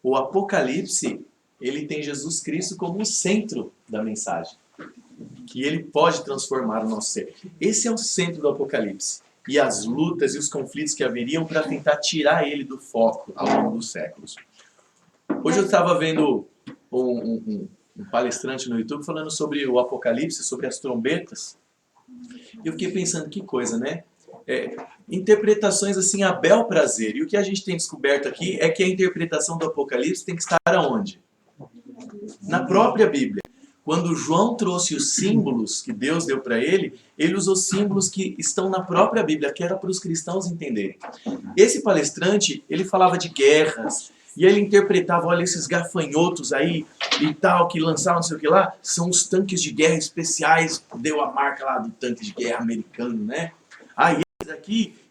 O Apocalipse, ele tem Jesus Cristo como o centro da mensagem. Que ele pode transformar o nosso ser. Esse é o centro do Apocalipse. E as lutas e os conflitos que haveriam para tentar tirar ele do foco ao longo dos séculos. Hoje eu estava vendo um palestrante no YouTube falando sobre o Apocalipse, sobre as trombetas. E eu fiquei pensando, que coisa, né? Interpretações assim a bel prazer. E o que a gente tem descoberto aqui é que a interpretação do Apocalipse tem que estar aonde? Na própria Bíblia. Quando João trouxe os símbolos que Deus deu para ele usou símbolos que estão na própria Bíblia, que era para os cristãos entenderem. Esse palestrante, ele falava de guerras, e ele interpretava, olha, esses gafanhotos aí e tal, que lançavam não sei o que lá, são os tanques de guerra especiais, deu a marca lá do tanque de guerra americano, né? Aí,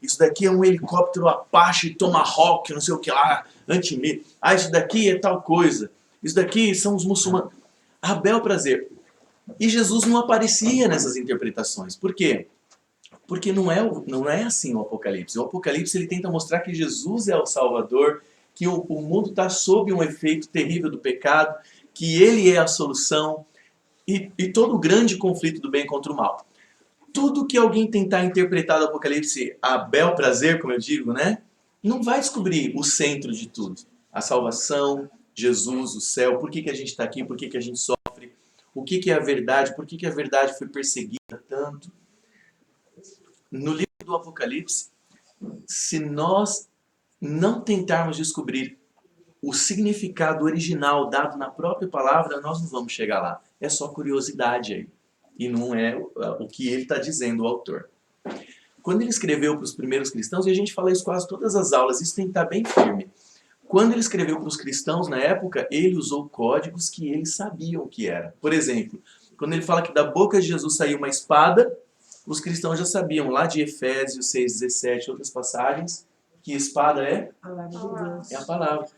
isso daqui é um helicóptero Apache Tomahawk, não sei o que lá, anti-míssil. Ah, isso daqui é tal coisa. Isso daqui são os muçulmanos. A bel prazer. E Jesus não aparecia nessas interpretações. Por quê? Porque não é assim o Apocalipse. O Apocalipse ele tenta mostrar que Jesus é o Salvador, que o mundo está sob um efeito terrível do pecado, que ele é a solução e todo o grande conflito do bem contra o mal. Tudo que alguém tentar interpretar do Apocalipse a bel prazer, como eu digo, né, não vai descobrir o centro de tudo. A salvação, Jesus, o céu, por que a gente está aqui, por que a gente sofre, o que é a verdade, por que a verdade foi perseguida tanto. No livro do Apocalipse, se nós não tentarmos descobrir o significado original dado na própria palavra, nós não vamos chegar lá. É só curiosidade aí. E não é o que ele está dizendo, o autor. Quando ele escreveu para os primeiros cristãos, e a gente fala isso quase todas as aulas, isso tem que estar bem firme. Quando ele escreveu para os cristãos na época, ele usou códigos que eles sabiam o que era. Por exemplo, quando ele fala que da boca de Jesus saiu uma espada, os cristãos já sabiam, lá de Efésios 6,17, outras passagens, que espada é? A palavra de Deus. É a palavra.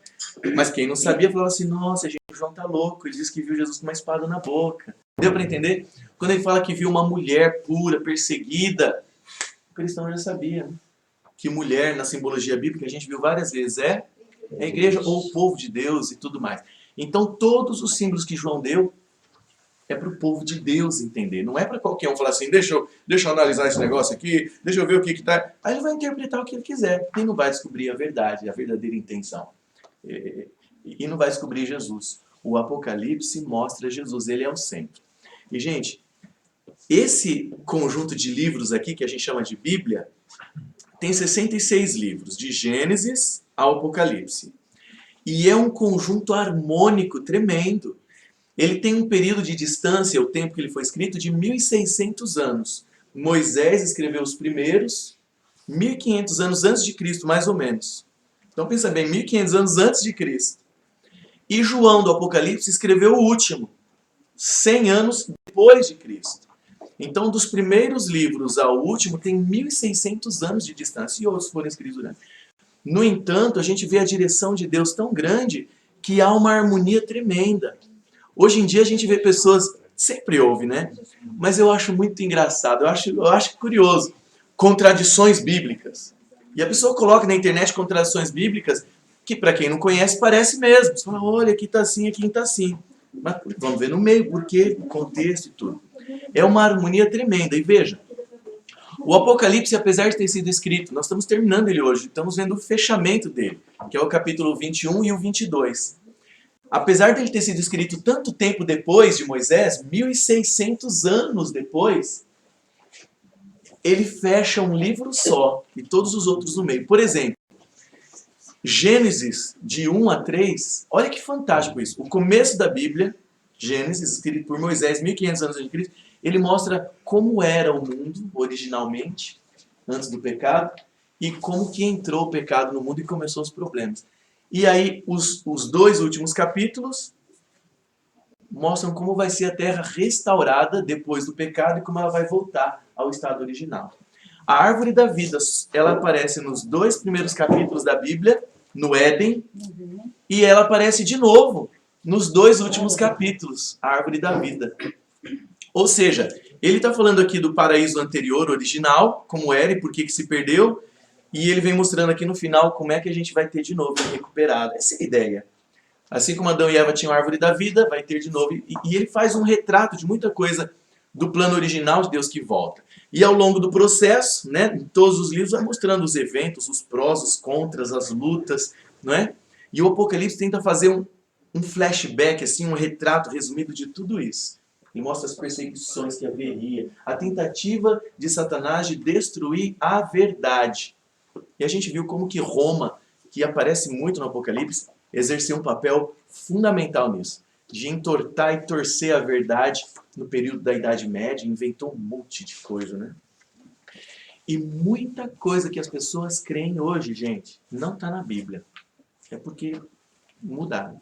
Mas quem não sabia falava assim, nossa, gente, o João tá louco, ele disse que viu Jesus com uma espada na boca. Deu para entender? Quando ele fala que viu uma mulher pura, perseguida, o cristão já sabia, né? Que mulher, na simbologia bíblica, a gente viu várias vezes, é a igreja ou o povo de Deus e tudo mais. Então, todos os símbolos que João deu é para o povo de Deus entender. Não é para qualquer um falar assim, deixa eu analisar esse negócio aqui, deixa eu ver o que está... Aí ele vai interpretar o que ele quiser. E não vai descobrir a verdade, a verdadeira intenção. E não vai descobrir Jesus. O Apocalipse mostra Jesus, ele é o centro. E, gente, esse conjunto de livros aqui, que a gente chama de Bíblia, tem 66 livros, de Gênesis ao Apocalipse. E é um conjunto harmônico tremendo. Ele tem um período de distância, o tempo que ele foi escrito, de 1.600 anos. Moisés escreveu os primeiros, 1.500 anos antes de Cristo, mais ou menos. Então pensa bem, 1.500 anos antes de Cristo. E João do Apocalipse escreveu o último, 100 anos depois de Cristo. Então, dos primeiros livros ao último, tem 1.600 anos de distância, e outros foram escritos durante. No entanto, a gente vê a direção de Deus tão grande que há uma harmonia tremenda. Hoje em dia a gente vê pessoas, sempre ouve, né? Mas eu acho muito engraçado, eu acho curioso, contradições bíblicas. E a pessoa coloca na internet contradições bíblicas que, para quem não conhece, parece mesmo. Você fala, olha, aqui está assim, aqui está assim. Mas vamos ver no meio, por quê, o contexto e tudo. É uma harmonia tremenda. E veja, o Apocalipse, apesar de ter sido escrito, nós estamos terminando ele hoje, estamos vendo o fechamento dele, que é o capítulo 21 e o 22. Apesar dele ter sido escrito tanto tempo depois de Moisés, 1.600 anos depois, ele fecha um livro só e todos os outros no meio. Por exemplo, Gênesis, de 1 a 3, olha que fantástico isso. O começo da Bíblia, Gênesis, escrito por Moisés, 1.500 anos antes de Cristo, ele mostra como era o mundo originalmente, antes do pecado, e como que entrou o pecado no mundo e começou os problemas. E aí, os dois últimos capítulos mostram como vai ser a terra restaurada depois do pecado e como ela vai voltar ao estado original. A árvore da vida, ela aparece nos dois primeiros capítulos da Bíblia, no Éden, e ela aparece de novo nos dois últimos capítulos, a árvore da vida. Ou seja, ele está falando aqui do paraíso anterior, original, como era e por que se perdeu, e ele vem mostrando aqui no final como é que a gente vai ter de novo recuperado. Essa é a ideia. Assim como Adão e Eva tinham a árvore da vida, vai ter de novo. E ele faz um retrato de muita coisa do plano original de Deus que volta. E ao longo do processo, né, em todos os livros, vai mostrando os eventos, os prós, os contras, as lutas, não é? E o Apocalipse tenta fazer um flashback, assim, um retrato resumido de tudo isso. E mostra as perseguições que haveria, a tentativa de Satanás de destruir a verdade. E a gente viu como que Roma, que aparece muito no Apocalipse, exerceu um papel fundamental nisso, de entortar e torcer a verdade no período da Idade Média, inventou um monte de coisa, né? E muita coisa que as pessoas creem hoje, gente, não está na Bíblia. É porque mudaram.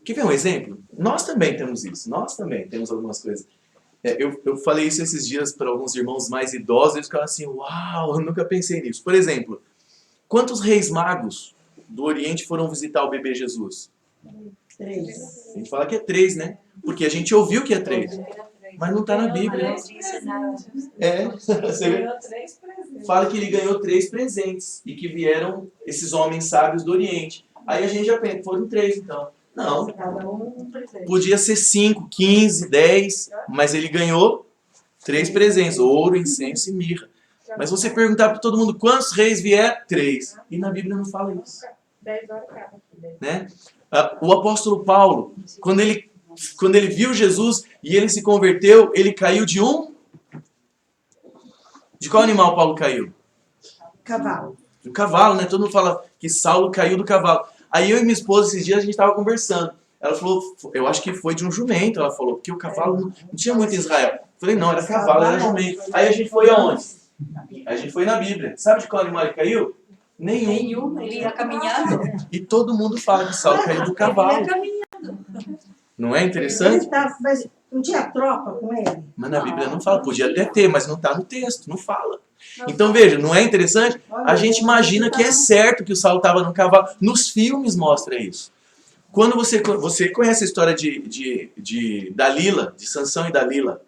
Quer ver um exemplo? Nós também temos isso. Nós também temos algumas coisas. Eu falei isso esses dias para alguns irmãos mais idosos, eles ficaram assim, uau, eu nunca pensei nisso. Por exemplo, quantos reis magos do Oriente foram visitar o bebê Jesus? 3. A gente fala que é 3, né? Porque a gente ouviu que é 3. Mas não está na Bíblia. Você vê? Fala que ele ganhou 3 presentes e que vieram esses homens sábios do Oriente. Aí a gente já pensa, foram 3 então. Não. Podia ser 5, 15, 10, mas ele ganhou 3 presentes, ouro, incenso e mirra. Mas você perguntar para todo mundo quantos reis vieram? 3. E na Bíblia não fala isso. 10 horas cada. Né? O apóstolo Paulo, quando ele viu Jesus e ele se converteu, ele caiu de um... De qual animal Paulo caiu? Cavalo. Do cavalo, né? Todo mundo fala que Saulo caiu do cavalo. Aí eu e minha esposa, esses dias, a gente estava conversando. Ela falou, eu acho que foi de um jumento, ela falou, porque o cavalo não tinha muito em Israel. Eu falei, não, era cavalo, era jumento. Aí a gente foi aonde? A gente foi na Bíblia. Sabe de qual animal ele caiu? Nenhum. Ele ia caminhando. E todo mundo fala que Saulo caiu do cavalo. Não é interessante? Mas não tinha tropa com ele? Mas na Bíblia não fala. Podia até ter, mas não está no texto, não fala. Então veja, não é interessante? A gente imagina que é certo que o Saulo estava no cavalo. Nos filmes mostra isso. Quando você conhece a história de Dalila, de Sansão e Dalila.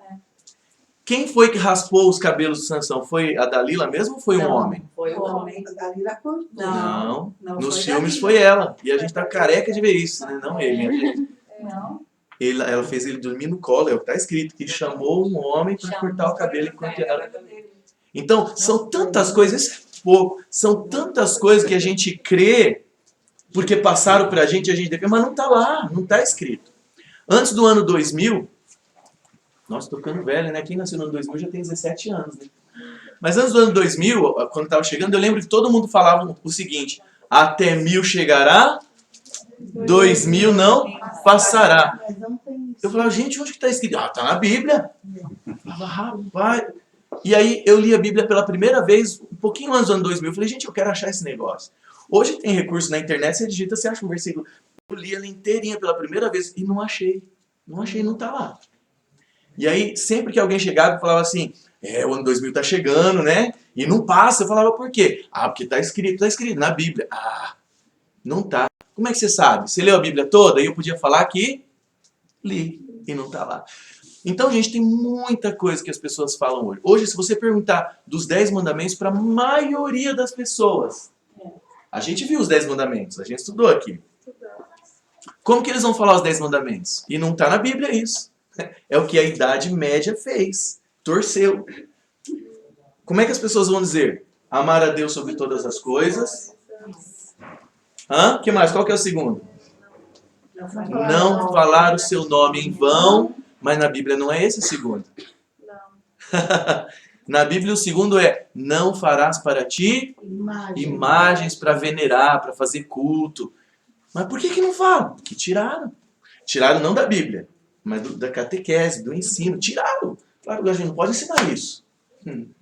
Quem foi que raspou os cabelos de Sansão? Foi a Dalila mesmo ou foi um homem? Foi o homem. A Dalila cortou. Não. Não Nos foi filmes Dalila. foi ela. E a gente tá careca de ver isso, né? Não ele, né, gente? Não. Ela fez ele dormir no colo, é o que está escrito, que chamou um homem para cortar o cabelo enquanto ela... Então, são tantas coisas, isso é pouco, são tantas coisas que a gente crê, porque passaram para a gente deve, mas não está lá, não está escrito. Antes do ano 2000, nossa, tô ficando velho, né? Quem nasceu no ano 2000 já tem 17 anos, né? Mas antes do ano 2000, quando estava chegando, eu lembro que todo mundo falava o seguinte, até 1000 chegará, 2000 não passará. Mas não tem isso. Eu falava, gente, onde que está escrito? Ah, tá na Bíblia. Eu falava, rapaz. E aí eu li a Bíblia pela primeira vez, um pouquinho antes do ano 2000. Eu falei, gente, eu quero achar esse negócio. Hoje tem recurso na internet, você digita, você acha um versículo. Eu li ela inteirinha pela primeira vez e não achei. Não achei, não tá lá. E aí, sempre que alguém chegava e falava assim, o ano 2000 tá chegando, né? E não passa. Eu falava, por quê? Ah, porque tá escrito na Bíblia. Ah, não tá. Como é que você sabe? Você leu a Bíblia toda? E eu podia falar que li e não tá lá. Então, gente, tem muita coisa que as pessoas falam hoje. Hoje, se você perguntar dos 10 mandamentos para a maioria das pessoas, a gente viu os 10 mandamentos, a gente estudou aqui. Como que eles vão falar os 10 mandamentos? E não tá na Bíblia isso. É o que a Idade Média fez. Torceu. Como é que as pessoas vão dizer? Amar a Deus sobre todas as coisas. O que mais? Qual que é o segundo? Não falar o seu nome em vão. Mas na Bíblia não é esse o segundo. Não. Na Bíblia o segundo é não farás para ti imagens para venerar, para fazer culto. Mas por que não fala? Porque tiraram. Tiraram não da Bíblia, mas da catequese, do ensino. Tiraram. Claro que a gente não pode ensinar isso.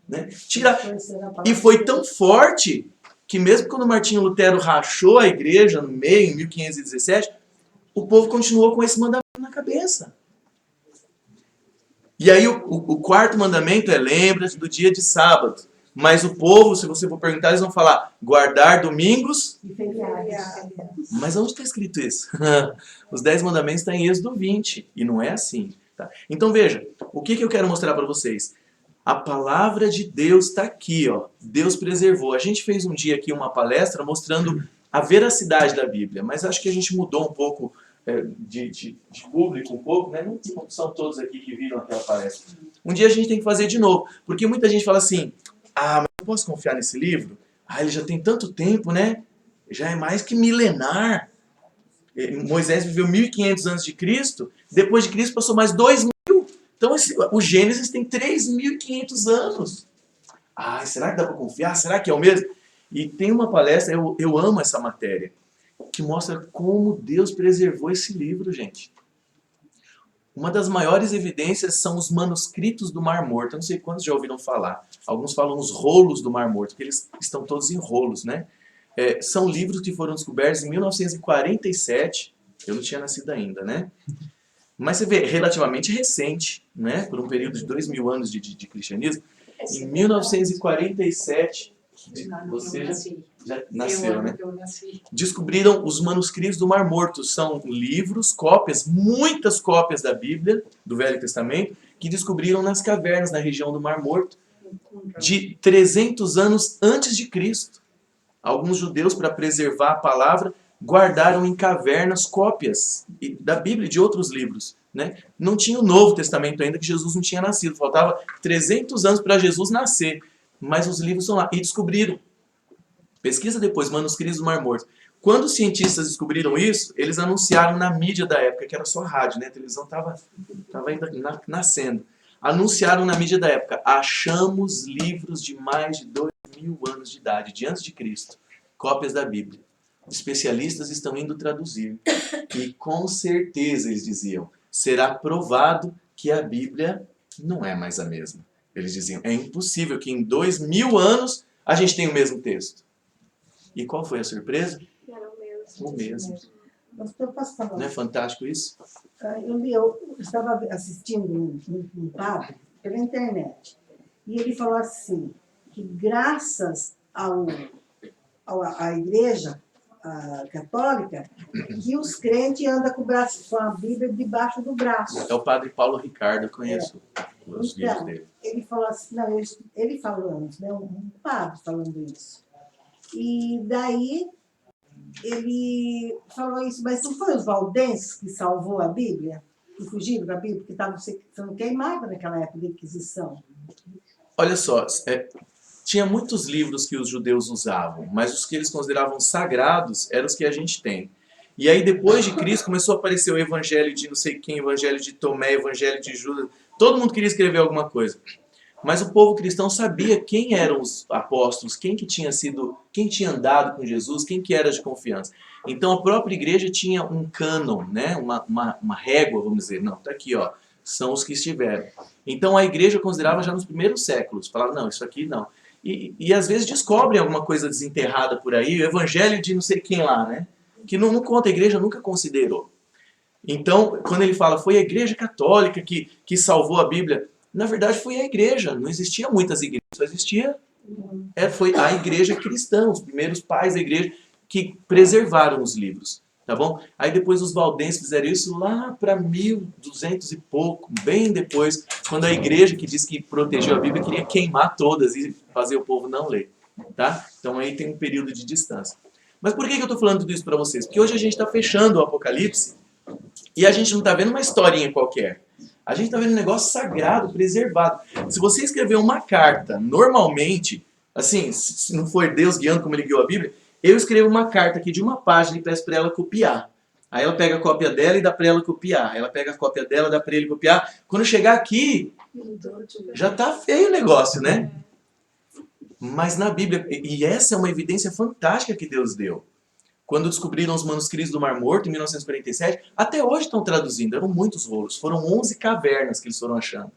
Né? Tiraram. E foi tão forte que mesmo quando Martinho Lutero rachou a igreja no meio, em 1517, o povo continuou com esse mandamento na cabeça. E aí o quarto mandamento é lembra-te do dia de sábado. Mas o povo, se você for perguntar, eles vão falar guardar domingos. Mas onde está escrito isso? Os 10 mandamentos estão em Êxodo 20. E não é assim. Tá? Então veja, o que eu quero mostrar para vocês? A palavra de Deus está aqui. Ó. Deus preservou. A gente fez um dia aqui uma palestra mostrando a veracidade da Bíblia. Mas acho que a gente mudou um pouco de público, um pouco, né? Não são todos aqui que viram aquela palestra. Um dia a gente tem que fazer de novo, porque muita gente fala assim, mas eu posso confiar nesse livro? Ele já tem tanto tempo, né? Já é mais que milenar. Moisés viveu 1.500 antes de Cristo, depois de Cristo passou mais 2.000. Então o Gênesis tem 3.500 anos. Será que dá para confiar? Será que é o mesmo? E tem uma palestra, eu amo essa matéria, que mostra como Deus preservou esse livro, gente. Uma das maiores evidências são os manuscritos do Mar Morto. Eu não sei quantos já ouviram falar. Alguns falam os rolos do Mar Morto, porque eles estão todos em rolos, né? São livros que foram descobertos em 1947. Eu não tinha nascido ainda, né? Mas você vê, relativamente recente, né? Por um período de 2.000 anos de cristianismo. Em 1947, você já nasceu, né? Descobriram os manuscritos do Mar Morto. São livros, cópias, muitas cópias da Bíblia, do Velho Testamento, que descobriram nas cavernas, na região do Mar Morto, de 300 anos antes de Cristo. Alguns judeus, para preservar a palavra, guardaram em cavernas cópias da Bíblia e de outros livros, né? Não tinha o Novo Testamento ainda, que Jesus não tinha nascido. Faltava 300 anos para Jesus nascer. Mas os livros estão lá. E descobriram. Pesquisa depois, manuscritos do Mar Morto. Quando os cientistas descobriram isso, eles anunciaram na mídia da época, que era só rádio, né? A televisão estava ainda nascendo. Anunciaram na mídia da época, achamos livros de mais de 2.000 anos de idade, de antes de Cristo, cópias da Bíblia. Especialistas estão indo traduzir. E com certeza, eles diziam, será provado que a Bíblia não é mais a mesma. Eles diziam, é impossível que em 2.000 anos a gente tenha o mesmo texto. E qual foi a surpresa? Era o mesmo. O mesmo. Pastor, posso falar? Não é fantástico isso? Eu estava assistindo um padre pela internet. E ele falou assim, que graças à igreja católica, que os crentes andam com a Bíblia debaixo do braço. É o padre Paulo Ricardo, eu conheço os vídeos dele. Ele falou assim, ele falando, né, um padre falando isso. E daí ele falou isso, mas não foi os valdenses que salvou a Bíblia? Que fugiram da Bíblia, porque estavam sendo queimados naquela época da Inquisição. Olha só, tinha muitos livros que os judeus usavam, mas os que eles consideravam sagrados eram os que a gente tem. E aí depois de Cristo começou a aparecer o evangelho de não sei quem, evangelho de Tomé, evangelho de Judas. Todo mundo queria escrever alguma coisa. Mas o povo cristão sabia quem eram os apóstolos, quem tinha andado com Jesus, quem que era de confiança. Então a própria igreja tinha um cânon, né? uma régua, vamos dizer. Não, está aqui, ó, são os que estiveram. Então a igreja considerava já nos primeiros séculos. Falava, não, isso aqui não. E às vezes descobrem alguma coisa desenterrada por aí, o evangelho de não sei quem lá, né? Que não conta, a igreja nunca considerou. Então, quando ele fala, foi a igreja católica que salvou a Bíblia, na verdade foi a igreja, não existia muitas igrejas, só existia, foi a igreja cristã, os primeiros pais da igreja que preservaram os livros, tá bom? Aí depois os valdenses fizeram isso lá para 1200 e pouco, bem depois, quando a igreja que diz que protegeu a Bíblia queria queimar todas e fazer o povo não ler, tá? Então aí tem um período de distância. Mas por que eu estou falando tudo isso para vocês? Porque hoje a gente está fechando o Apocalipse e a gente não está vendo uma historinha qualquer. A gente está vendo um negócio sagrado, preservado. Se você escrever uma carta, normalmente, assim, se não for Deus guiando como ele guiou a Bíblia, eu escrevo uma carta aqui de uma página e peço para ela copiar. Aí ela pega a cópia dela e dá para ela copiar. Ela pega a cópia dela e dá para ele copiar. Quando chegar aqui, já está feio o negócio, né? Mas na Bíblia, e essa é uma evidência fantástica que Deus deu. Quando descobriram os manuscritos do Mar Morto, em 1947, até hoje estão traduzindo, eram muitos rolos. Foram 11 cavernas que eles foram achando.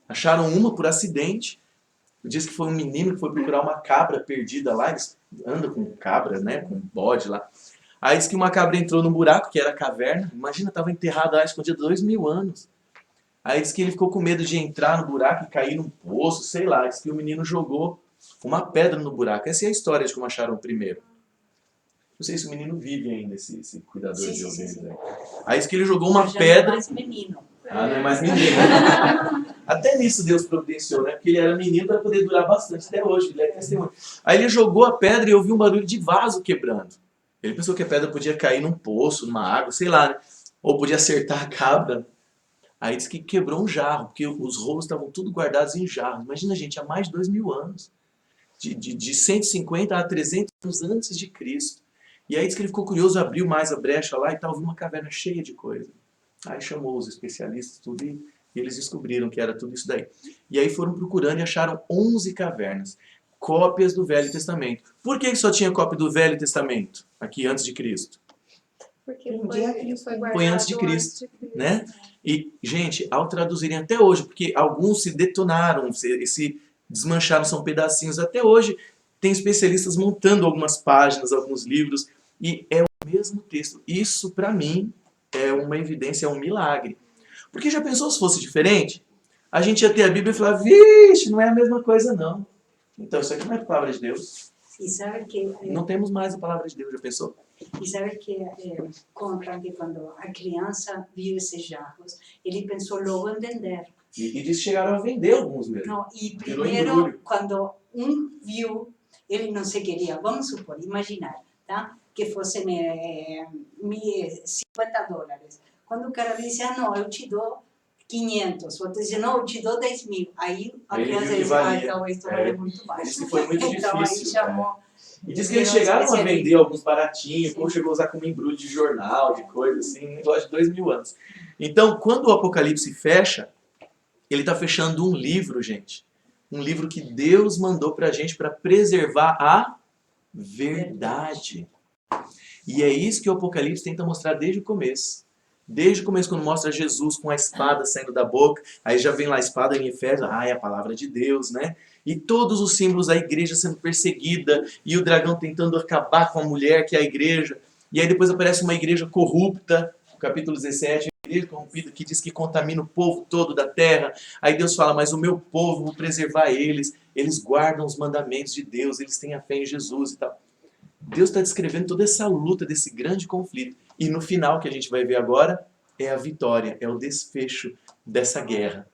Acharam uma por acidente. Diz que foi um menino que foi procurar uma cabra perdida lá. Eles andam com cabra, né, com bode lá. Aí diz que uma cabra entrou no buraco, que era a caverna. Imagina, estava enterrado lá, escondido 2.000 anos. Aí diz que ele ficou com medo de entrar no buraco e cair num poço, sei lá. Diz que o menino jogou uma pedra no buraco. Essa é a história de como acharam o primeiro. Não sei se o menino vive ainda, esse cuidador de ovelhas. Aí diz que ele jogou uma pedra... Não é mais menino. Não é mais menino. Até nisso Deus providenciou, né? Porque ele era menino para poder durar bastante até hoje. Ele é testemunho. Aí ele jogou a pedra e ouviu um barulho de vaso quebrando. Ele pensou que a pedra podia cair num poço, numa água, sei lá, né? Ou podia acertar a cabra. Aí diz que quebrou um jarro, porque os rolos estavam tudo guardados em jarros. Imagina, gente, há mais de 2000 anos. De 150 a 300 anos antes de Cristo. E aí diz que ele ficou curioso, abriu mais a brecha lá e tal, viu uma caverna cheia de coisa. Aí chamou os especialistas tudo e eles descobriram que era tudo isso daí. E aí foram procurando e acharam 11 cavernas, cópias do Velho Testamento. Por que só tinha cópia do Velho Testamento aqui antes de Cristo? Porque Um foi, dia ele foi guardado Foi antes de Cristo, né? E, gente, ao traduzirem até hoje, porque alguns se detonaram, se desmancharam, são pedacinhos. Até hoje tem especialistas montando algumas páginas, alguns livros, e é o mesmo texto. Isso, para mim, é uma evidência, é um milagre. Porque já pensou se fosse diferente? A gente ia ter a Bíblia e falar, vixe, não é a mesma coisa não. Então isso aqui não é a palavra de Deus. E sabe que Não temos mais a palavra de Deus, já pensou? conta que quando a criança viu esses jarros, ele pensou logo em vender. E diz que chegaram a vender alguns mesmo. Não, e Virou primeiro, embrulho. quando viu, ele não se queria, vamos supor, imaginar, tá? Que fossem $50. Quando o cara disse, não, eu te dou 500, o outro disse, não, eu te dou 10.000. Aí a Aí ele criança viu que disse, valia. então isso É. vale muito mais. Diz que foi muito Então aí difícil. chamou. E diz que eles chegaram a vender alguns baratinhos, como chegou a usar como embrulho de jornal, de coisa assim, um negócio de 2000 anos. Então, quando o Apocalipse fecha, ele está fechando um livro, gente. Um livro que Deus mandou para a gente para preservar a verdade. E é isso que o Apocalipse tenta mostrar desde o começo. Desde o começo, quando mostra Jesus com a espada saindo da boca, aí já vem lá a espada em Efésios, é a palavra de Deus, né? E todos os símbolos da igreja sendo perseguida, e o dragão tentando acabar com a mulher, que é a igreja. E aí depois aparece uma igreja corrupta, no capítulo 17, a igreja corrompida, que diz que contamina o povo todo da terra. Aí Deus fala, mas o meu povo, vou preservar eles, eles guardam os mandamentos de Deus, eles têm a fé em Jesus e tal. Deus está descrevendo toda essa luta, desse grande conflito. E no final, que a gente vai ver agora, é a vitória, é o desfecho dessa guerra.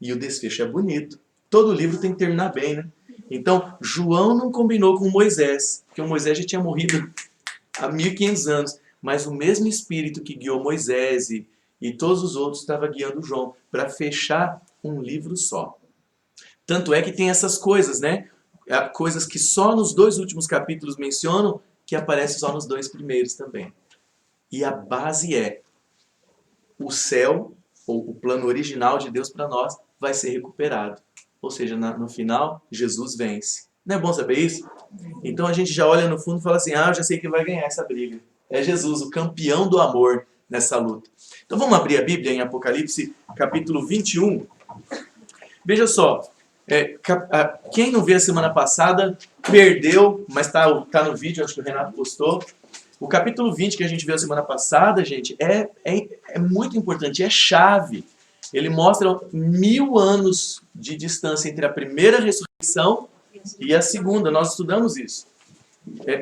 E o desfecho é bonito. Todo livro tem que terminar bem, né? Então, João não combinou com Moisés, porque o Moisés já tinha morrido há 1500 anos. Mas o mesmo Espírito que guiou Moisés e todos os outros estava guiando João para fechar um livro só. Tanto é que tem essas coisas, né? Coisas que só nos 2 últimos capítulos mencionam, que aparecem só nos 2 primeiros também. E a base é o céu, ou o plano original de Deus para nós, vai ser recuperado. Ou seja, no final, Jesus vence. Não é bom saber isso? Então a gente já olha no fundo e fala assim, eu já sei quem vai ganhar essa briga. É Jesus, o campeão do amor nessa luta. Então vamos abrir a Bíblia em Apocalipse, capítulo 21. Veja só, quem não viu a semana passada, perdeu, mas tá no vídeo, acho que o Renato postou. O capítulo 20 que a gente viu a semana passada, gente, é muito importante, é chave. Ele mostra 1000 anos de distância entre a primeira ressurreição e a segunda. Nós estudamos isso.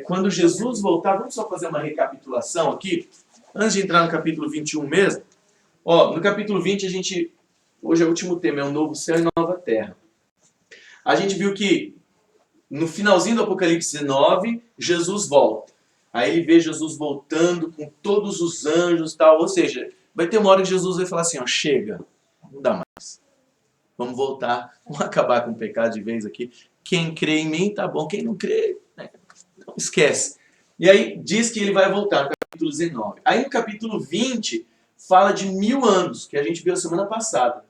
Quando Jesus voltar, vamos só fazer uma recapitulação aqui, antes de entrar no capítulo 21 mesmo. No capítulo 20, hoje é o último tema, é um novo céu e nova terra. A gente viu que no finalzinho do Apocalipse 19, Jesus volta. Aí ele vê Jesus voltando com todos os anjos e tal. Ou seja, vai ter uma hora que Jesus vai falar assim, chega, não dá mais. Vamos voltar, vamos acabar com o pecado de vez aqui. Quem crê em mim, tá bom. Quem não crê, não esquece. E aí diz que ele vai voltar no capítulo 19. Aí no capítulo 20, fala de 1000 anos, que a gente viu a semana passada.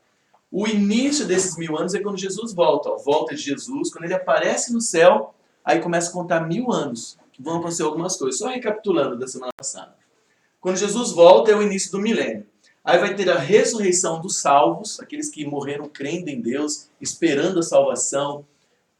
O início desses 1000 anos é quando Jesus volta. Volta de Jesus, quando ele aparece no céu, aí começa a contar 1000 anos. Que vão acontecer algumas coisas. Só recapitulando da semana passada. Quando Jesus volta é o início do milênio. Aí vai ter a ressurreição dos salvos, aqueles que morreram crendo em Deus, esperando a salvação,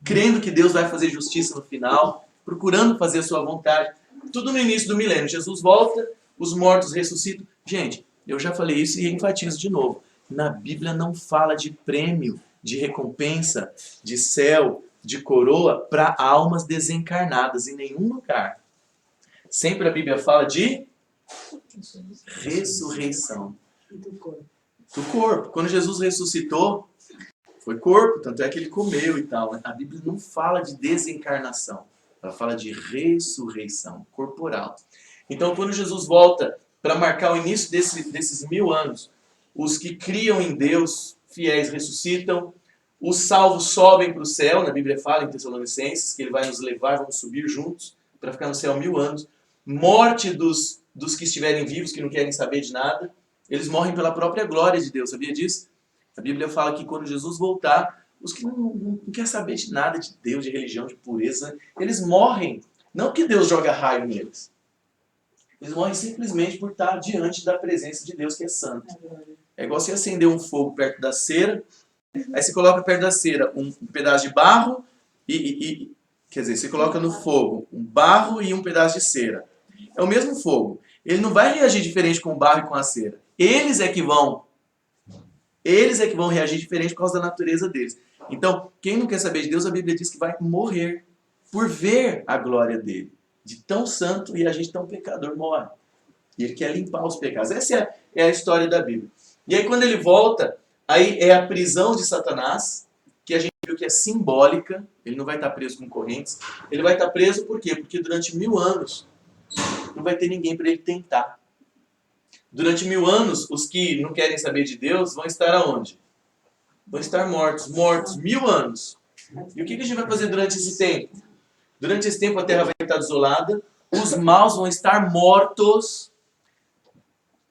crendo que Deus vai fazer justiça no final, procurando fazer a sua vontade. Tudo no início do milênio. Jesus volta, os mortos ressuscitam. Gente, eu já falei isso e enfatizo de novo. Na Bíblia não fala de prêmio, de recompensa, de céu, de coroa para almas desencarnadas em nenhum lugar. Sempre a Bíblia fala de ressurreição. Do corpo. Do corpo. Quando Jesus ressuscitou, foi corpo, tanto é que ele comeu e tal. A Bíblia não fala de desencarnação. Ela fala de ressurreição corporal. Então, quando Jesus volta para marcar o início desses 1000 anos, os que criam em Deus, fiéis, ressuscitam, os salvos sobem para o céu, na Bíblia fala em Tessalonicenses, que ele vai nos levar, vamos subir juntos, para ficar no céu 1000 anos. Morte dos que estiverem vivos, que não querem saber de nada, eles morrem pela própria glória de Deus, sabia disso? A Bíblia fala que quando Jesus voltar, os que não querem saber de nada, de Deus, de religião, de pureza, eles morrem, não porque Deus joga raio neles. Eles morrem simplesmente por estar diante da presença de Deus, que é santo. É igual você acender um fogo perto da cera, aí você coloca perto da cera um pedaço de barro quer dizer, você coloca no fogo um barro e um pedaço de cera. É o mesmo fogo. Ele não vai reagir diferente com o barro e com a cera. Eles é que vão reagir diferente por causa da natureza deles. Então, quem não quer saber de Deus, a Bíblia diz que vai morrer por ver a glória dele. De tão santo e a gente tão pecador morre. E ele quer limpar os pecados. Essa é a história da Bíblia. E aí quando ele volta, aí é a prisão de Satanás, que a gente viu que é simbólica. Ele não vai estar preso com correntes. Ele vai estar preso por quê? Porque durante 1000 anos não vai ter ninguém para ele tentar. Durante 1000 anos, os que não querem saber de Deus vão estar aonde? Vão estar mortos. 1000 anos. E o que a gente vai fazer durante esse tempo? Durante esse tempo a terra vai estar desolada, os maus vão estar mortos.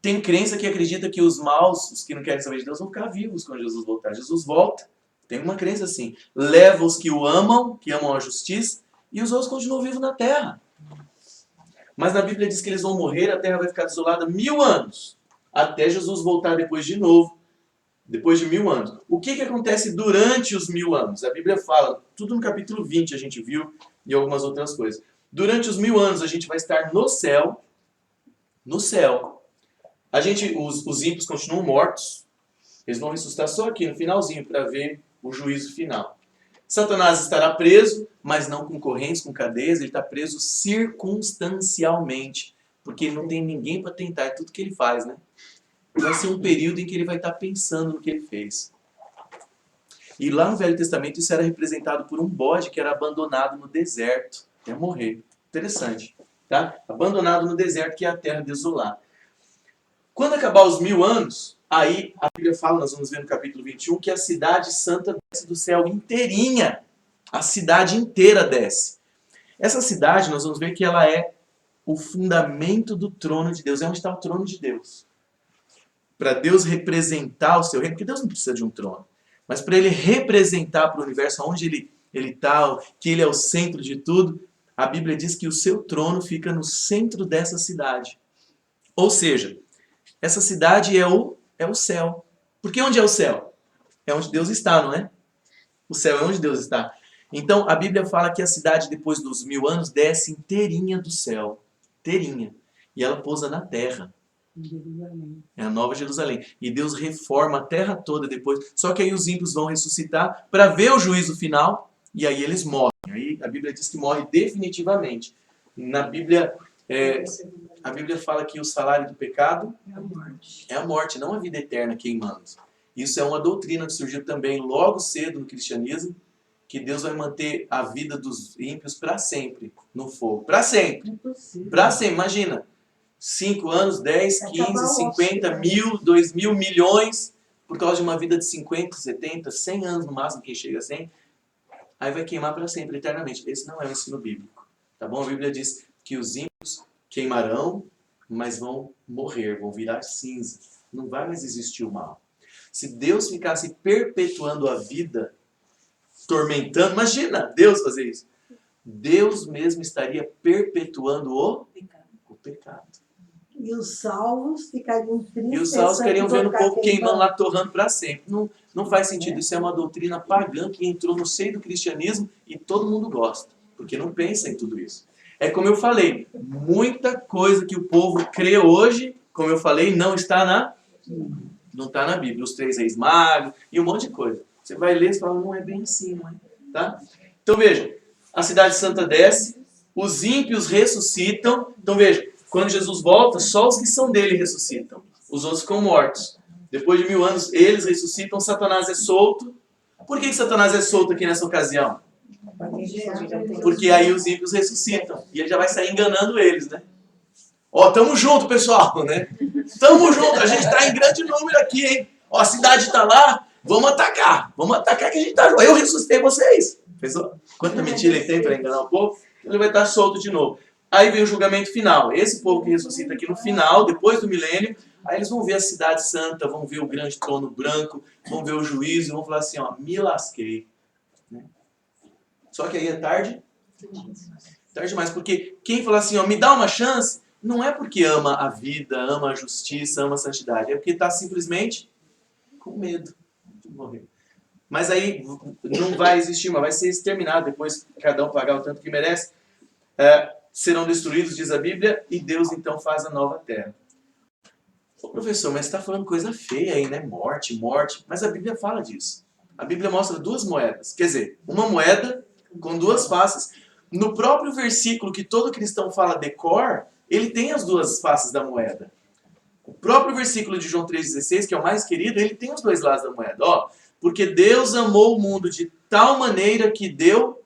Tem crença que acredita que os maus, os que não querem saber de Deus, vão ficar vivos quando Jesus voltar. Jesus volta. Tem uma crença assim. Leva os que o amam, que amam a justiça, e os outros continuam vivos na terra. Mas na Bíblia diz que eles vão morrer, a terra vai ficar desolada 1000 anos. Até Jesus voltar depois de novo. Depois de 1000 anos. O que acontece durante os 1000 anos? A Bíblia fala, tudo no capítulo 20 a gente viu, e algumas outras coisas. Durante os 1000 anos a gente vai estar no céu. No céu. Os ímpios continuam mortos. Eles vão ressuscitar só aqui no finalzinho para ver o juízo final. Satanás estará preso, mas não com correntes, com cadeias. Ele está preso circunstancialmente. Porque ele não tem ninguém para tentar. É tudo que ele faz, né? Vai ser um período em que ele vai estar pensando no que ele fez. E lá no Velho Testamento isso era representado por um bode que era abandonado no deserto até morrer. Interessante. Tá? Abandonado no deserto, que é a terra desolada. Quando acabar os 1000 anos, aí a Bíblia fala, nós vamos ver no capítulo 21, que a cidade santa desce do céu inteirinha. A cidade inteira desce. Essa cidade, nós vamos ver que ela é o fundamento do trono de Deus. É onde está o trono de Deus. Para Deus representar o seu reino, porque Deus não precisa de um trono. Mas para ele representar para o universo onde ele está, que ele é o centro de tudo, a Bíblia diz que o seu trono fica no centro dessa cidade. Ou seja, essa cidade é o céu. Porque onde é o céu? É onde Deus está, não é? O céu é onde Deus está. Então a Bíblia fala que a cidade, depois dos 1000 anos, desce inteirinha do céu. Inteirinha. E ela pousa na terra. É a Nova Jerusalém. E Deus reforma a terra toda depois. Só que aí os ímpios vão ressuscitar para ver o juízo final. E aí eles morrem. Aí a Bíblia diz que morre definitivamente. Na Bíblia, a Bíblia fala que o salário do pecado é a morte, não a vida eterna queimando. Isso é uma doutrina que surgiu também logo cedo no cristianismo, que Deus vai manter a vida dos ímpios para sempre no fogo. Para sempre. Para sempre. Imagina. 5 anos, 10, 15, 50, 1000, 2000, milhões, por causa de uma vida de 50, 70, 100 anos no máximo, quem chega a 100, aí vai queimar para sempre, eternamente. Esse não é o ensino bíblico, tá bom? A Bíblia diz que os ímpios queimarão, mas vão morrer, vão virar cinza. Não vai mais existir o mal. Se Deus ficasse perpetuando a vida, tormentando, imagina Deus fazer isso. Deus mesmo estaria perpetuando o pecado. E os salvos ficariam tristes. E os salvos queriam ver o povo queimando lá, torrando para sempre. Não faz sentido. Isso é uma doutrina pagã que entrou no seio do cristianismo e todo mundo gosta. Porque não pensa em tudo isso. É como eu falei, muita coisa que o povo crê hoje, como eu falei, não está na Bíblia. Os 3 reis magos e um monte de coisa. Você vai ler e fala, não é bem assim, não é? Tá? Então veja, a cidade santa desce, os ímpios ressuscitam. Então veja, quando Jesus volta, só os que são dele ressuscitam. Os outros ficam mortos. Depois de 1000 anos, eles ressuscitam, Satanás é solto. Por que Satanás é solto aqui nessa ocasião? Porque aí os ímpios ressuscitam. E ele já vai sair enganando eles, né? Ó, tamo junto, pessoal, né? Tamo junto, a gente tá em grande número aqui, hein? Ó, a cidade tá lá, vamos atacar que a gente tá junto. Eu ressuscitei vocês. Pensou? Quanta mentira ele tem para enganar o povo? Ele vai estar solto de novo. Aí vem o julgamento final. Esse povo que ressuscita aqui no final, depois do milênio, aí eles vão ver a cidade santa, vão ver o grande trono branco, vão ver o juízo e vão falar assim, ó, me lasquei. Né? Só que aí é tarde. Tarde demais, porque quem fala assim, ó, me dá uma chance, não é porque ama a vida, ama a justiça, ama a santidade, é porque está simplesmente com medo de morrer. Mas aí não vai existir, mas vai ser exterminado, depois cada um pagar o tanto que merece. Serão destruídos, diz a Bíblia, e Deus então faz a nova terra. Ô, professor, mas você está falando coisa feia aí, né? Morte, morte. Mas a Bíblia fala disso. A Bíblia mostra duas moedas. Quer dizer, uma moeda com duas faces. No próprio versículo que todo cristão fala decor, ele tem as duas faces da moeda. O próprio versículo de João 3,16, que é o mais querido, ele tem os dois lados da moeda. Ó, porque Deus amou o mundo de tal maneira que deu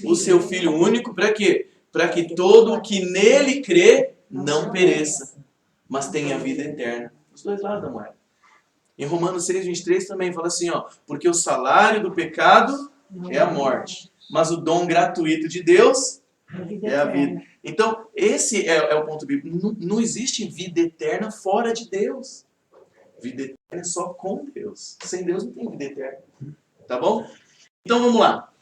o seu Filho único, para quê? Para que todo o que nele crê não pereça, mas tenha vida eterna. Os dois lados da moeda. Em Romanos 6,23 também fala assim, ó, porque o salário do pecado é a morte, mas o dom gratuito de Deus é a vida. Então, esse é o ponto bíblico. Não existe vida eterna fora de Deus. Vida eterna é só com Deus. Sem Deus não tem vida eterna. Tá bom? Então vamos lá.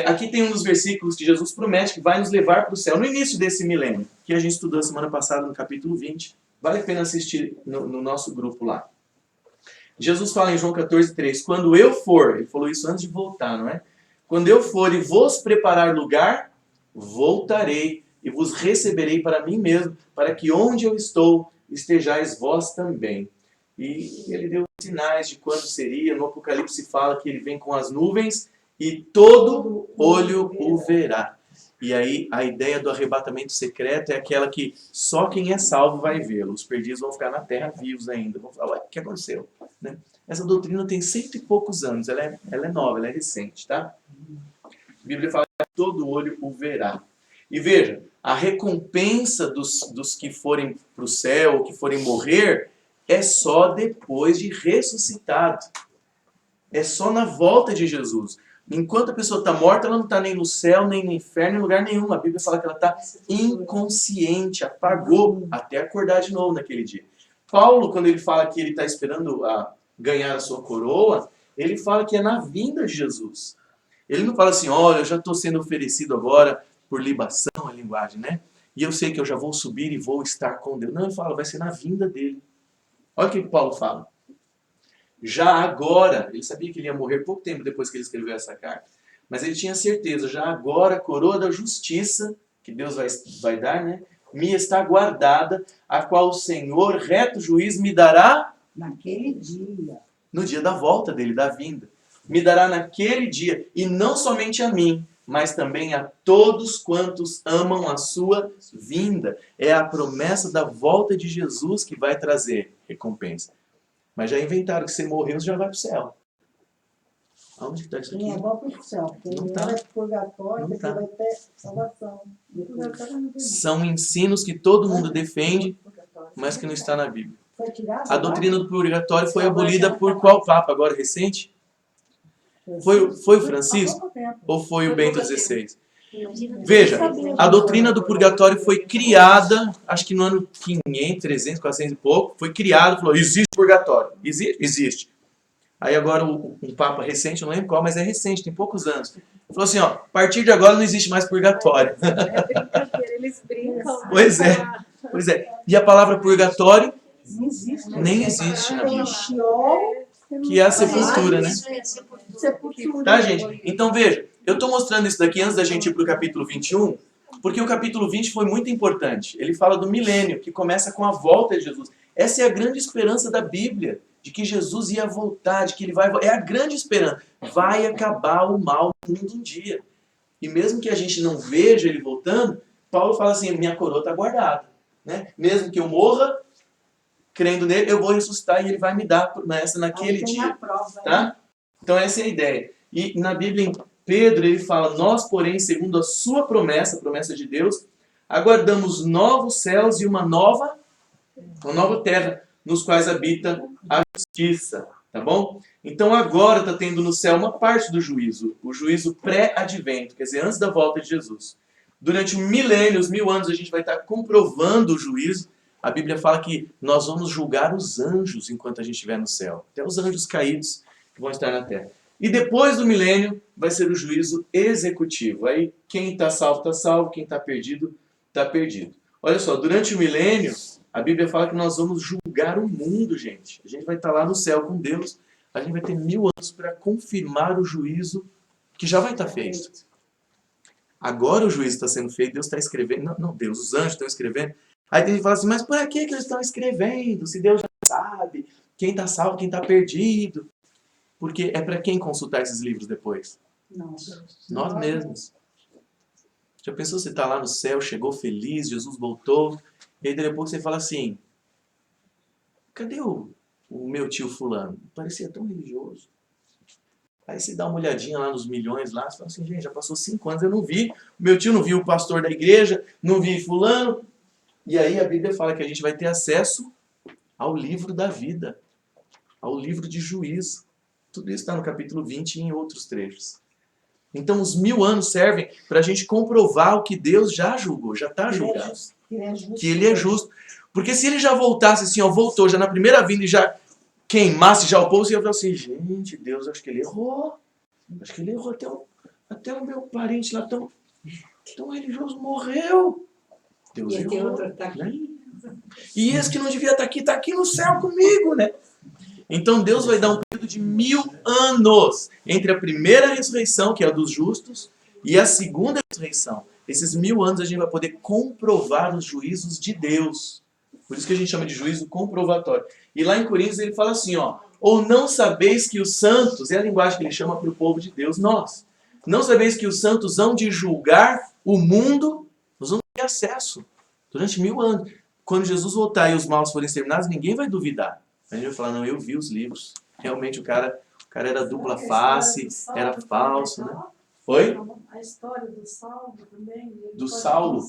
Aqui tem um dos versículos que Jesus promete que vai nos levar para o céu no início desse milênio, que a gente estudou semana passada no capítulo 20. Vale a pena assistir no nosso grupo lá. Jesus fala em João 14,3, quando eu for, ele falou isso antes de voltar, não é? Quando eu for e vos preparar lugar, voltarei e vos receberei para mim mesmo, para que onde eu estou, estejais vós também. E ele deu sinais de quando seria. No Apocalipse fala que ele vem com as nuvens e todo olho o verá. E aí a ideia do arrebatamento secreto é aquela que só quem é salvo vai vê-lo. Os perdidos vão ficar na terra vivos ainda. Vão falar, ué, o que aconteceu? Né? Essa doutrina tem 100 e poucos anos. Ela é nova, ela é recente, tá? A Bíblia fala que todo olho o verá. E veja, a recompensa dos que forem para o céu, que forem morrer, é só depois de ressuscitado. É só na volta de Jesus. Enquanto a pessoa está morta, ela não está nem no céu, nem no inferno, em lugar nenhum. A Bíblia fala que ela está inconsciente, apagou, até acordar de novo naquele dia. Paulo, quando ele fala que ele está esperando ganhar a sua coroa, ele fala que é na vinda de Jesus. Ele não fala assim, olha, eu já estou sendo oferecido agora por libação, a linguagem, né? E eu sei que eu já vou subir e vou estar com Deus. Não, ele fala, vai ser na vinda dele. Olha o que Paulo fala. Já agora, ele sabia que ele ia morrer pouco tempo depois que ele escreveu essa carta, mas ele tinha certeza, já agora a coroa da justiça, que Deus vai dar, né? Me está guardada, a qual o Senhor, reto juiz, me dará naquele dia. No dia da volta dele, da vinda. Me dará naquele dia, e não somente a mim, mas também a todos quantos amam a sua vinda. É a promessa da volta de Jesus que vai trazer recompensa. Mas já inventaram que você morreu, você já vai para o céu. Aonde está isso aqui? Não é igual para o céu, porque Não ele tá. era purgatório, Não você tá. vai ter salvação. São ensinos que todo mundo defende, mas que não está na Bíblia. Foi tirado A doutrina do purgatório foi abolida por qual Papa agora recente? Foi o Francisco ou foi o Bento XVI? Veja, a doutrina do purgatório foi criada, acho que no ano 500, 300, 400 e pouco, foi criado, falou, existe purgatório. Existe. Aí agora um Papa recente, não lembro qual, mas é recente, tem poucos anos. Falou assim, ó, a partir de agora não existe mais purgatório. É brincadeira, eles brincam. Pois é. E a palavra purgatório Não existe. nem existe na Bíblia. Sheol, Que é a sepultura, né? sepultura. Tá, gente? Então veja, eu estou mostrando isso daqui antes da gente ir para o capítulo 21, porque o capítulo 20 foi muito importante. Ele fala do milênio, que começa com a volta de Jesus. Essa é a grande esperança da Bíblia, de que Jesus ia voltar, de que ele vai... É a grande esperança. Vai acabar o mal no mundo um dia. E mesmo que a gente não veja ele voltando, Paulo fala assim, minha coroa está guardada. Né? Mesmo que eu morra, crendo nele, eu vou ressuscitar e ele vai me dar promessa naquele dia. Prova, tá? Então essa é a ideia. E na Bíblia, Pedro, ele fala, nós, porém, segundo a sua promessa, a promessa de Deus, aguardamos novos céus e uma nova terra, nos quais habita a justiça, tá bom? Então agora está tendo no céu uma parte do juízo, o juízo pré-advento, quer dizer, antes da volta de Jesus. Durante um milênio, os 1000 anos, a gente vai estar comprovando o juízo. A Bíblia fala que nós vamos julgar os anjos enquanto a gente estiver no céu, até os anjos caídos que vão estar na terra. E depois do milênio vai ser o juízo executivo. Aí quem está salvo, quem está perdido, está perdido. Olha só, durante o milênio, a Bíblia fala que nós vamos julgar o mundo, gente. A gente vai estar lá no céu com Deus. A gente vai ter 1000 anos para confirmar o juízo que já vai estar feito. Agora o juízo está sendo feito, Deus está escrevendo. Não, Deus, os anjos estão escrevendo. Aí tem gente que fala assim, mas por que eles estão escrevendo? Se Deus já sabe quem está salvo, quem está perdido. Porque é para quem consultar esses livros depois? Nós mesmos. Já pensou, você está lá no céu, chegou feliz, Jesus voltou, e aí depois você fala assim, cadê o meu tio fulano? Parecia tão religioso. Aí você dá uma olhadinha lá nos milhões lá, você fala assim, gente, já passou 5 anos, eu não vi, meu tio não viu o pastor da igreja, não vi fulano. E aí a Bíblia fala que a gente vai ter acesso ao livro da vida, ao livro de juízo. Tudo isso está no capítulo 20 e em outros trechos. Então os 1000 anos servem para a gente comprovar o que Deus já julgou, já está julgado. Que ele é justo. Porque se ele já voltasse assim, ó, voltou já na primeira vinda e já queimasse já o povo, você ia falar assim, gente, Deus, acho que ele errou. Acho que ele errou. Até o meu parente lá tão religioso morreu. Deus E errou. outro está aqui. E esse que não devia estar aqui, está aqui no céu comigo, né? Então Deus vai dar um período de 1000 anos entre a primeira ressurreição, que é a dos justos, e a segunda ressurreição. Esses 1000 anos a gente vai poder comprovar os juízos de Deus. Por isso que a gente chama de juízo comprovatório. E lá em Coríntios ele fala assim, ó, ou não sabeis que os santos, é a linguagem que ele chama para o povo de Deus, nós. Não sabeis que os santos hão de julgar o mundo, nós vamos ter acesso durante 1000 anos. Quando Jesus voltar e os maus forem exterminados, ninguém vai duvidar. A gente vai falar, não, eu vi os livros. Realmente o cara era dupla face, era falso, né? Oi? A história do Salvo também. Do Saulo?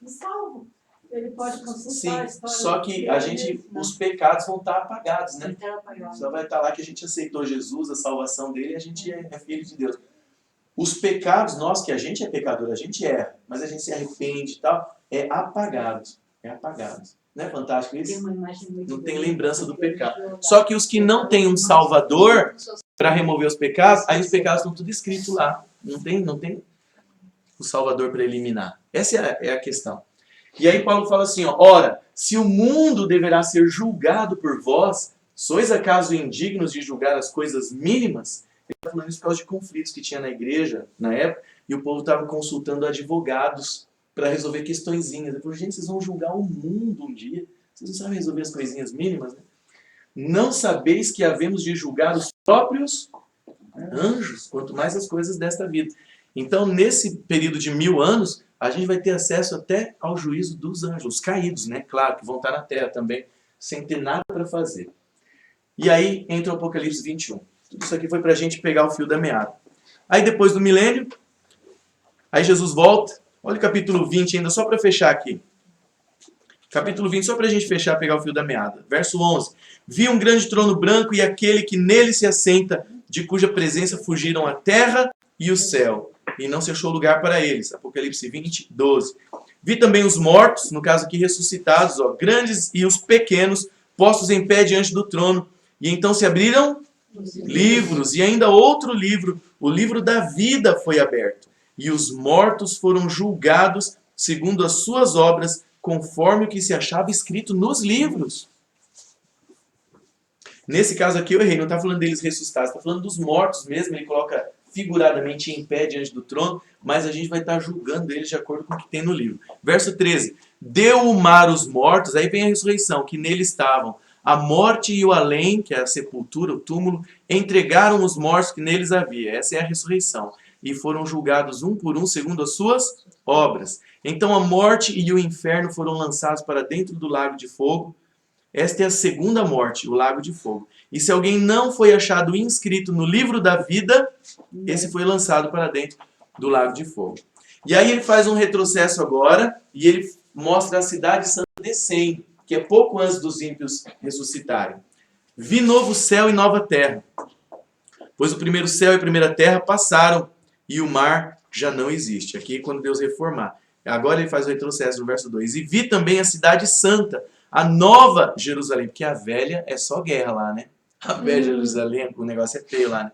Do Salvo. Ele pode consultar Sim, a história. só que a gente, os pecados vão estar apagados, né? Então, Só vai estar lá que a gente aceitou Jesus, a salvação dele, e a gente é filho de Deus. Os pecados, nós que a gente é pecador, a gente erra, mas a gente se arrepende e tal, é apagado. É apagado. Não é fantástico isso? Não tem lembrança do pecado. Só que os que não têm um Salvador para remover os pecados, aí os pecados estão tudo escrito lá. Não tem o Salvador para eliminar. Essa é a questão. E aí Paulo fala assim, ó, ora, se o mundo deverá ser julgado por vós, sois acaso indignos de julgar as coisas mínimas? Ele está falando isso por causa de conflitos que tinha na igreja, na época, e o povo estava consultando advogados para resolver questõezinhas. Ele falou, gente, vocês vão julgar o mundo um dia, vocês não sabem resolver as coisinhas mínimas, né? Não sabeis que havemos de julgar os próprios anjos, quanto mais as coisas desta vida. Então, nesse período de 1000 anos, a gente vai ter acesso até ao juízo dos anjos, os caídos, né? Claro, que vão estar na terra também, sem ter nada para fazer. E aí entra o Apocalipse 21. Tudo isso aqui foi para a gente pegar o fio da meada. Aí depois do milênio, aí Jesus volta. Olha o capítulo 20 ainda, só para fechar aqui. Capítulo 20, só para a gente fechar, pegar o fio da meada. Verso 11. Vi um grande trono branco e aquele que nele se assenta, de cuja presença fugiram a terra e o céu, e não se achou lugar para eles. Apocalipse 20, 12. Vi também os mortos, no caso aqui ressuscitados, ó, grandes e os pequenos, postos em pé diante do trono. E então se abriram livros, e ainda outro livro, o livro da vida foi aberto. E os mortos foram julgados segundo as suas obras, conforme o que se achava escrito nos livros. Nesse caso aqui eu errei, não está falando deles ressuscitados, está falando dos mortos mesmo. Ele coloca figuradamente em pé diante do trono, mas a gente vai estar julgando eles de acordo com o que tem no livro. Verso 13. Deu o mar os mortos, aí vem a ressurreição, que nele estavam. A morte e o além, que é a sepultura, o túmulo, entregaram os mortos que neles havia. Essa é a ressurreição. E foram julgados um por um segundo as suas obras. Então a morte e o inferno foram lançados para dentro do lago de fogo. Esta é a segunda morte, o lago de fogo. E se alguém não foi achado inscrito no livro da vida, esse foi lançado para dentro do lago de fogo. E aí ele faz um retrocesso agora e ele mostra a cidade santa descendo, que é pouco antes dos ímpios ressuscitarem. Vi novo céu e nova terra, pois o primeiro céu e a primeira terra passaram e o mar já não existe. Aqui é quando Deus reformar. Agora ele faz o retrocesso no verso 2. E vi também a cidade santa, a nova Jerusalém, porque a velha é só guerra lá, né? A velha Jerusalém, o negócio é feio lá, né?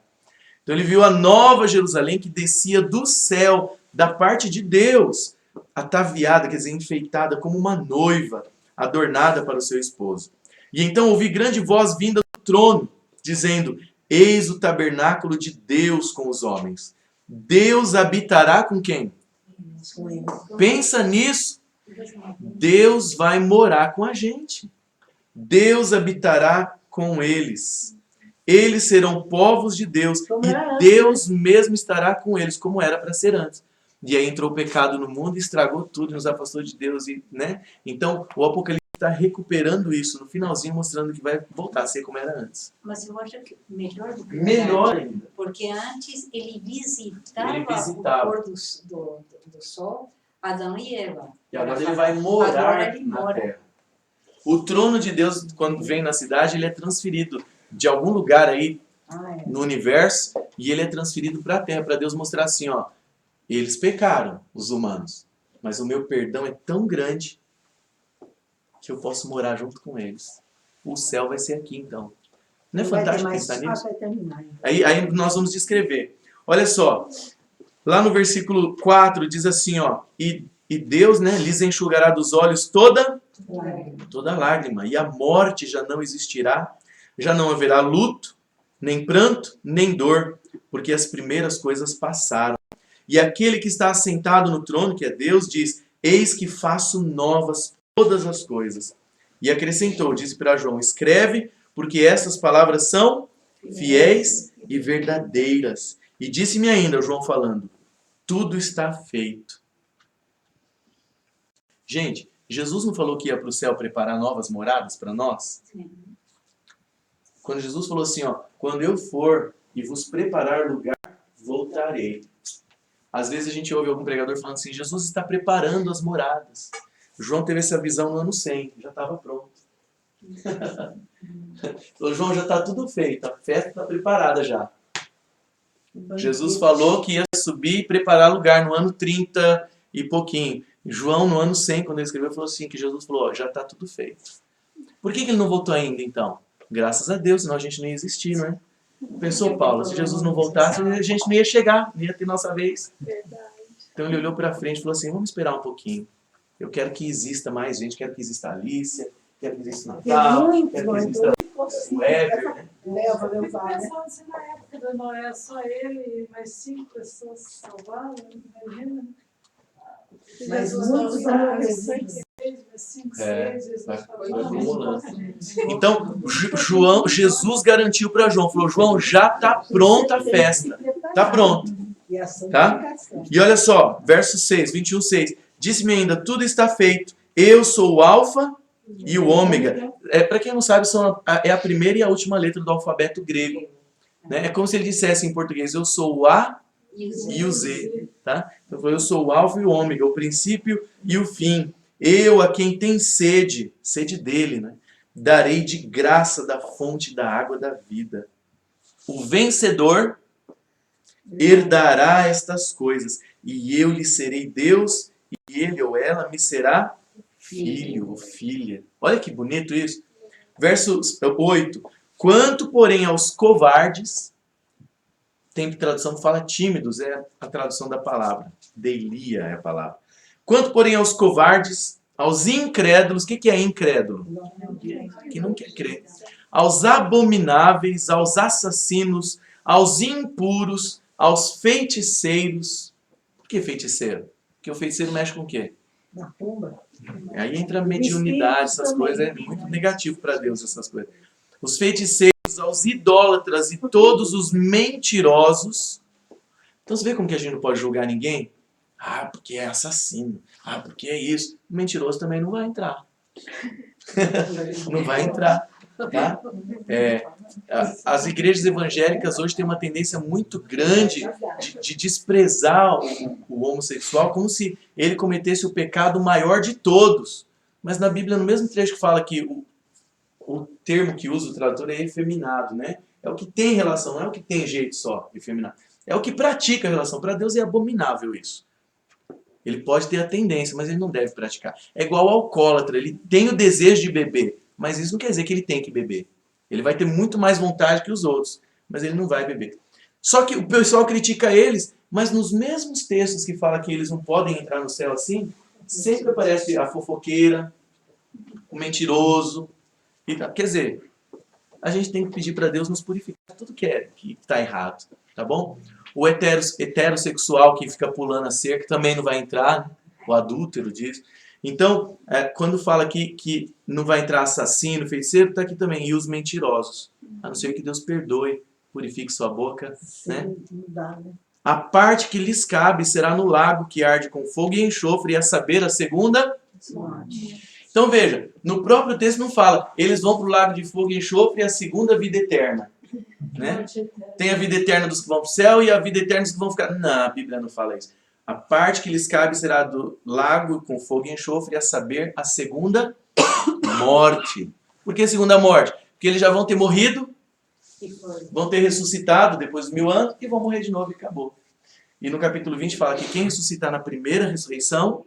Então ele viu a nova Jerusalém que descia do céu, da parte de Deus, ataviada, quer dizer, enfeitada como uma noiva, adornada para o seu esposo. E então ouvi grande voz vinda do trono, dizendo: eis o tabernáculo de Deus com os homens. Deus habitará com quem? Pensa nisso. Deus vai morar com a gente. Deus habitará com eles. Eles serão povos de Deus. E Deus mesmo estará com eles, como era para ser antes. E aí entrou o pecado no mundo e estragou tudo, nos afastou de Deus. Né? Então o Apocalipse está recuperando isso no finalzinho, mostrando que vai voltar a ser como era antes. Mas eu acho que melhor do que Melhor ainda. Porque antes ele visitava o pôr do sol, Adão e Eva. E agora ele vai morar Agora ele na mora. terra. O trono de Deus, quando vem na cidade, ele é transferido de algum lugar aí no universo e ele é transferido para a terra, para Deus mostrar assim, ó, eles pecaram, os humanos, mas o meu perdão é tão grande que eu posso morar junto com eles. O céu vai ser aqui, então. Não é fantástico pensar nisso? Vai terminar. Aí nós vamos descrever. Olha só, lá no versículo 4 diz assim, ó, e Deus, né, lhes enxugará dos olhos toda lágrima, e a morte já não existirá, já não haverá luto, nem pranto, nem dor, porque as primeiras coisas passaram. E aquele que está assentado no trono, que é Deus, diz: eis que faço novas todas as coisas. E acrescentou, disse para João: escreve, porque essas palavras são fiéis e verdadeiras. E disse-me ainda, João falando: tudo está feito. Gente, Jesus não falou que ia para o céu preparar novas moradas para nós? Sim. Quando Jesus falou assim, ó, quando eu for e vos preparar lugar, voltarei. Às vezes a gente ouve algum pregador falando assim, Jesus está preparando as moradas. João teve essa visão no ano 100, já estava pronto. Falou, João, já está tudo feito, a festa está preparada já. Jesus falou que ia subir e preparar lugar no ano 30 e pouquinho. João, no ano 100, quando ele escreveu, falou assim, que Jesus falou, ó, já está tudo feito. Por que ele não voltou ainda, então? Graças a Deus, senão a gente não ia existir, não é? Pensou, Paulo, se Jesus não voltasse, a gente não ia chegar, não ia ter nossa vez. Então ele olhou para frente e falou assim, vamos esperar um pouquinho. Eu quero que exista mais gente, quero que exista a Alicia, quero que exista Natal, quero que exista o Éver, né? Leva meu Eu fico pai. pensando se na época do Noé só ele e mais 5 pessoas se salvaram, imagina. Mas Jesus muitos não não sabe, acreditam. 5, É, 6, Jesus vai falou, acumulando. Então, Jesus garantiu para João, falou, João, já está pronta a festa, está pronto. E a Tá? santificação. E olha só, verso 6, 21:6, disse-me ainda, tudo está feito, eu sou o alfa e o ômega. Para quem não sabe, é a primeira e a última letra do alfabeto grego. Né? É como se ele dissesse em português, eu sou o A e o Z. Tá? Então, eu sou o alfa e o ômega, o princípio e o fim. Eu, a quem tem sede dele, né? Darei de graça da fonte da água da vida. O vencedor herdará estas coisas, e eu lhe serei Deus, e ele ou ela me será filho ou filha. Olha que bonito isso. Verso 8. Quanto, porém, aos covardes, tem tradução que fala tímidos, é a tradução da palavra. Delia é a palavra. Quanto, porém, aos covardes, aos incrédulos, o que é incrédulo? Que não quer crer. Aos abomináveis, aos assassinos, aos impuros, aos feiticeiros. Por que feiticeiro? Porque o feiticeiro mexe com o quê? Na pomba. Aí entra a mediunidade, essas coisas, é muito negativo para Deus essas coisas. Os feiticeiros, aos idólatras e todos os mentirosos. Então você vê como que a gente não pode julgar ninguém? Ah, porque é assassino. Ah, porque é isso. O mentiroso também não vai entrar. Não vai entrar. Tá? As igrejas evangélicas hoje têm uma tendência muito grande de desprezar o homossexual como se ele cometesse o pecado maior de todos. Mas na Bíblia, no mesmo trecho que fala que o termo que usa o tradutor é efeminado, né? É o que tem relação, não é o que tem jeito só, efeminado. É o que pratica a relação. Para Deus é abominável isso. Ele pode ter a tendência, mas ele não deve praticar. É igual ao alcoólatra, ele tem o desejo de beber, mas isso não quer dizer que ele tem que beber. Ele vai ter muito mais vontade que os outros, mas ele não vai beber. Só que o pessoal critica eles, mas nos mesmos textos que fala que eles não podem entrar no céu assim, sempre aparece a fofoqueira, o mentiroso. E tal. Quer dizer, a gente tem que pedir para Deus nos purificar tudo que está errado, tá bom? O heterossexual que fica pulando a cerca também não vai entrar, né? O adúltero diz. Então, quando fala aqui que não vai entrar assassino, feiticeiro, está aqui também. E os mentirosos. A não ser que Deus perdoe, purifique sua boca. Sim, Né? não dá, né? A parte que lhes cabe será no lago que arde com fogo e enxofre, e a saber, a segunda. Então veja, no próprio texto não fala, eles vão para o lago de fogo e enxofre e a segunda vida eterna. Né? Tem a vida eterna dos que vão para o céu e a vida eterna dos que vão ficar... Não, a Bíblia não fala isso. A parte que lhes cabe será do lago com fogo e enxofre, a saber, a segunda morte. Por que a segunda morte? Porque eles já vão ter morrido, vão ter ressuscitado depois de 1000 anos e vão morrer de novo e acabou. E no capítulo 20 fala que quem ressuscitar na primeira ressurreição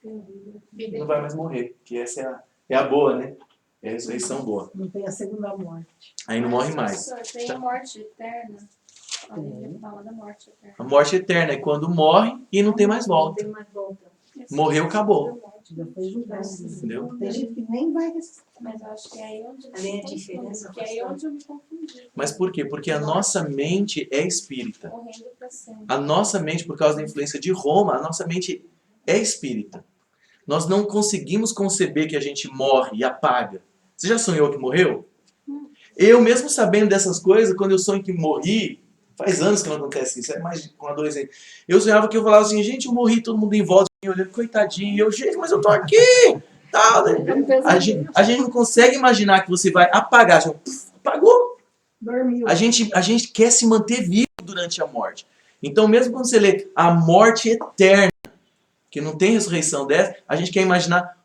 não vai mais morrer. Que essa é a boa, né? É a ressurreição boa. Não tem a segunda morte. Aí não morre mais. Tem a morte eterna. A Bíblia fala da morte eterna. A morte eterna é quando morre e não tem mais Não volta. tem mais volta. Morreu, acabou. Já foi julgado. Entendeu? Tem gente que nem vai ressuscitar. Mas eu acho que é aí onde Ali é a diferença, que é aí onde eu me confundi. Mas por quê? Porque a nossa mente é espírita. Morrendo pra sempre. A nossa mente, por causa da influência de Roma, a nossa mente é espírita. Nós não conseguimos conceber que a gente morre e apaga. Você já sonhou que morreu? Eu, mesmo sabendo dessas coisas, quando eu sonho que morri, faz anos que não acontece isso, é mais com adolescente. Eu sonhava que eu falava assim, gente, eu morri, todo mundo em volta, me olhando, coitadinho, eu, gente, mas eu tô aqui! Tal, né? A gente não consegue imaginar que você vai apagar, assim, puf, apagou. Dormiu. A gente quer se manter vivo durante a morte. Então, mesmo quando você lê a morte eterna, que não tem ressurreição dessa, a gente quer imaginar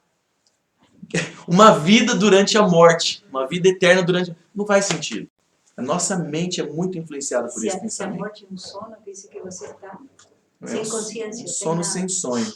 uma vida durante a morte, uma vida eterna durante... Não faz sentido. A nossa mente é muito influenciada por esse Se a pensamento. morte é um sono, pensa que você está É sem um consciência. sono sem sonho.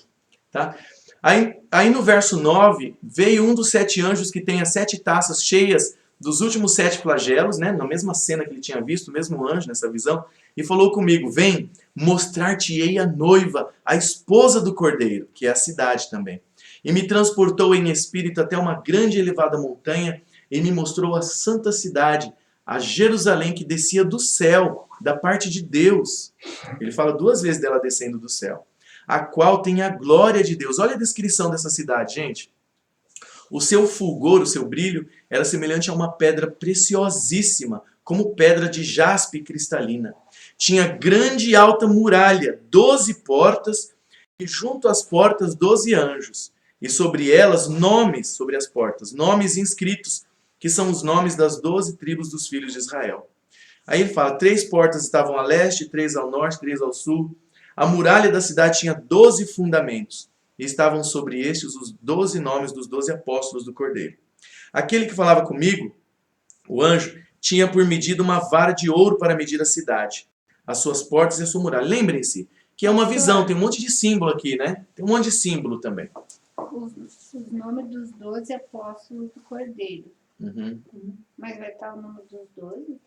Tá? Aí no verso 9, veio um dos 7 anjos que tem as 7 taças cheias dos últimos 7 flagelos, né? Na mesma cena que ele tinha visto, o mesmo anjo nessa visão, e falou comigo, vem, mostrar-te-ei a noiva, a esposa do Cordeiro, que é a cidade também. E me transportou em espírito até uma grande e elevada montanha, e me mostrou a santa cidade, a Jerusalém que descia do céu, da parte de Deus. Ele fala 2 vezes dela descendo do céu. A qual tem a glória de Deus. Olha a descrição dessa cidade, gente. O seu fulgor, o seu brilho, era semelhante a uma pedra preciosíssima, como pedra de jaspe cristalina. Tinha grande e alta muralha, 12 portas, e junto às portas 12 anjos. E sobre elas nomes, sobre as portas, nomes inscritos, que são os nomes das 12 tribos dos filhos de Israel. Aí ele fala, 3 portas estavam a leste, 3 ao norte, 3 ao sul. A muralha da cidade tinha 12 fundamentos, e estavam sobre estes os 12 nomes dos 12 apóstolos do Cordeiro. Aquele que falava comigo, o anjo, tinha por medida uma vara de ouro para medir a cidade, as suas portas e a sua muralha. Lembrem-se que é uma visão, tem um monte de símbolo aqui, né? Tem um monte de símbolo também. Os nomes dos 12 apóstolos do Cordeiro. Uhum. Mas vai estar o nome dos 12?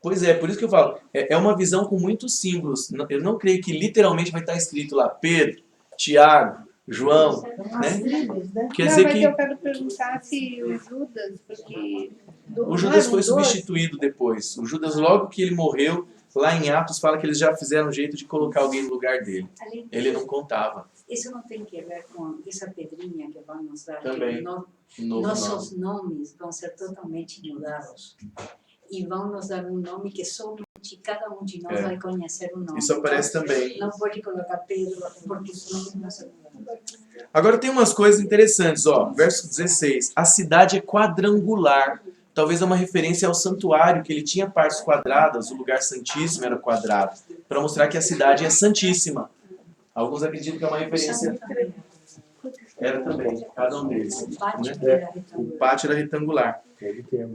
Pois é, por isso que eu falo, é uma visão com muitos símbolos. Eu não creio que literalmente vai estar escrito lá Pedro, Tiago, João, São as tribos, né? Quer Não, dizer mas que eu quero perguntar se o Judas, porque... o Judas foi substituído depois. O Judas, logo que ele morreu, lá em Atos fala que eles já fizeram um jeito de colocar alguém no lugar dele. Além Ele disso, não contava. isso não tem que ver com essa pedrinha que vão nos dar. Também. Que Novo nossos nomes vão ser totalmente mudados. E vão nos dar um nome que somente gente, cada um de nós vai conhecer o nome. Isso aparece também. Não pode colocar Pedro, porque senão não se Agora tem umas coisas interessantes, ó. Verso 16. A cidade é quadrangular. Talvez é uma referência ao santuário, que ele tinha partes quadradas, o lugar santíssimo era quadrado, para mostrar que a cidade é santíssima. Alguns acreditam que é uma referência. Era também, cada um deles. O pátio era retangular.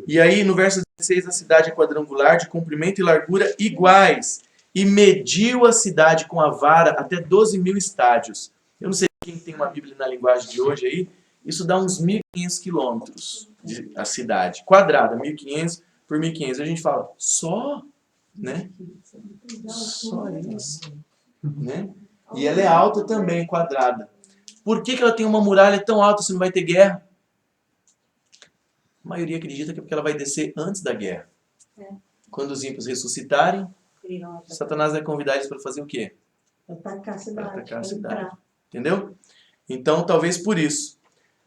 E aí, no verso 16, a cidade é quadrangular, de comprimento e largura iguais. E mediu a cidade com a vara até 12.000 estádios. Eu não sei quem tem uma Bíblia na linguagem de hoje aí, isso dá uns 1.500 quilômetros a cidade. Quadrada, 1.500 por 1.500. A gente fala, só? Né? Só isso. Né? E ela é alta também, quadrada. Por que ela tem uma muralha tão alta se não vai ter guerra? A maioria acredita que é porque ela vai descer antes da guerra. Quando os ímpios ressuscitarem, Satanás vai convidar eles para fazer o quê? Atacar a cidade. Para atacar a cidade. Entendeu? Então, talvez por isso.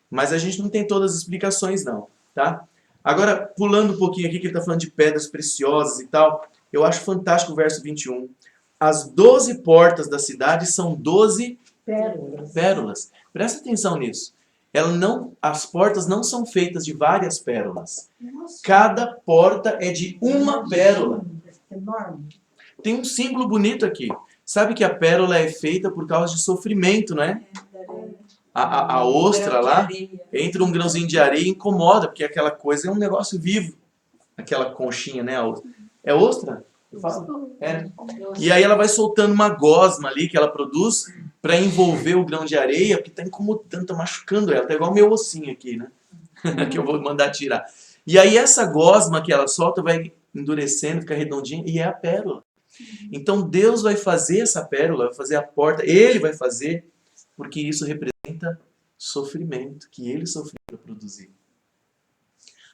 Mas a gente não tem todas as explicações, não. Tá? Agora, pulando um pouquinho aqui, que ele está falando de pedras preciosas e tal, eu acho fantástico o verso 21. As 12 portas da cidade são 12 pérolas. Presta atenção nisso. As portas não são feitas de várias pérolas. Cada porta é de uma pérola. Enorme. Tem um símbolo bonito aqui. Sabe que a pérola é feita por causa de sofrimento, não é? A ostra lá, entra um grãozinho de areia e incomoda, porque aquela coisa é um negócio vivo. Aquela conchinha, né? É ostra? É. E aí ela vai soltando uma gosma ali que ela produz para envolver o grão de areia, porque está incomodando, está machucando ela. Tá igual o meu ossinho aqui, né? Que eu vou mandar tirar. E aí essa gosma que ela solta vai endurecendo, fica redondinha, e é a pérola. Então Deus vai fazer essa pérola, vai fazer a porta, Ele vai fazer, porque isso representa sofrimento, que Ele sofreu para produzir.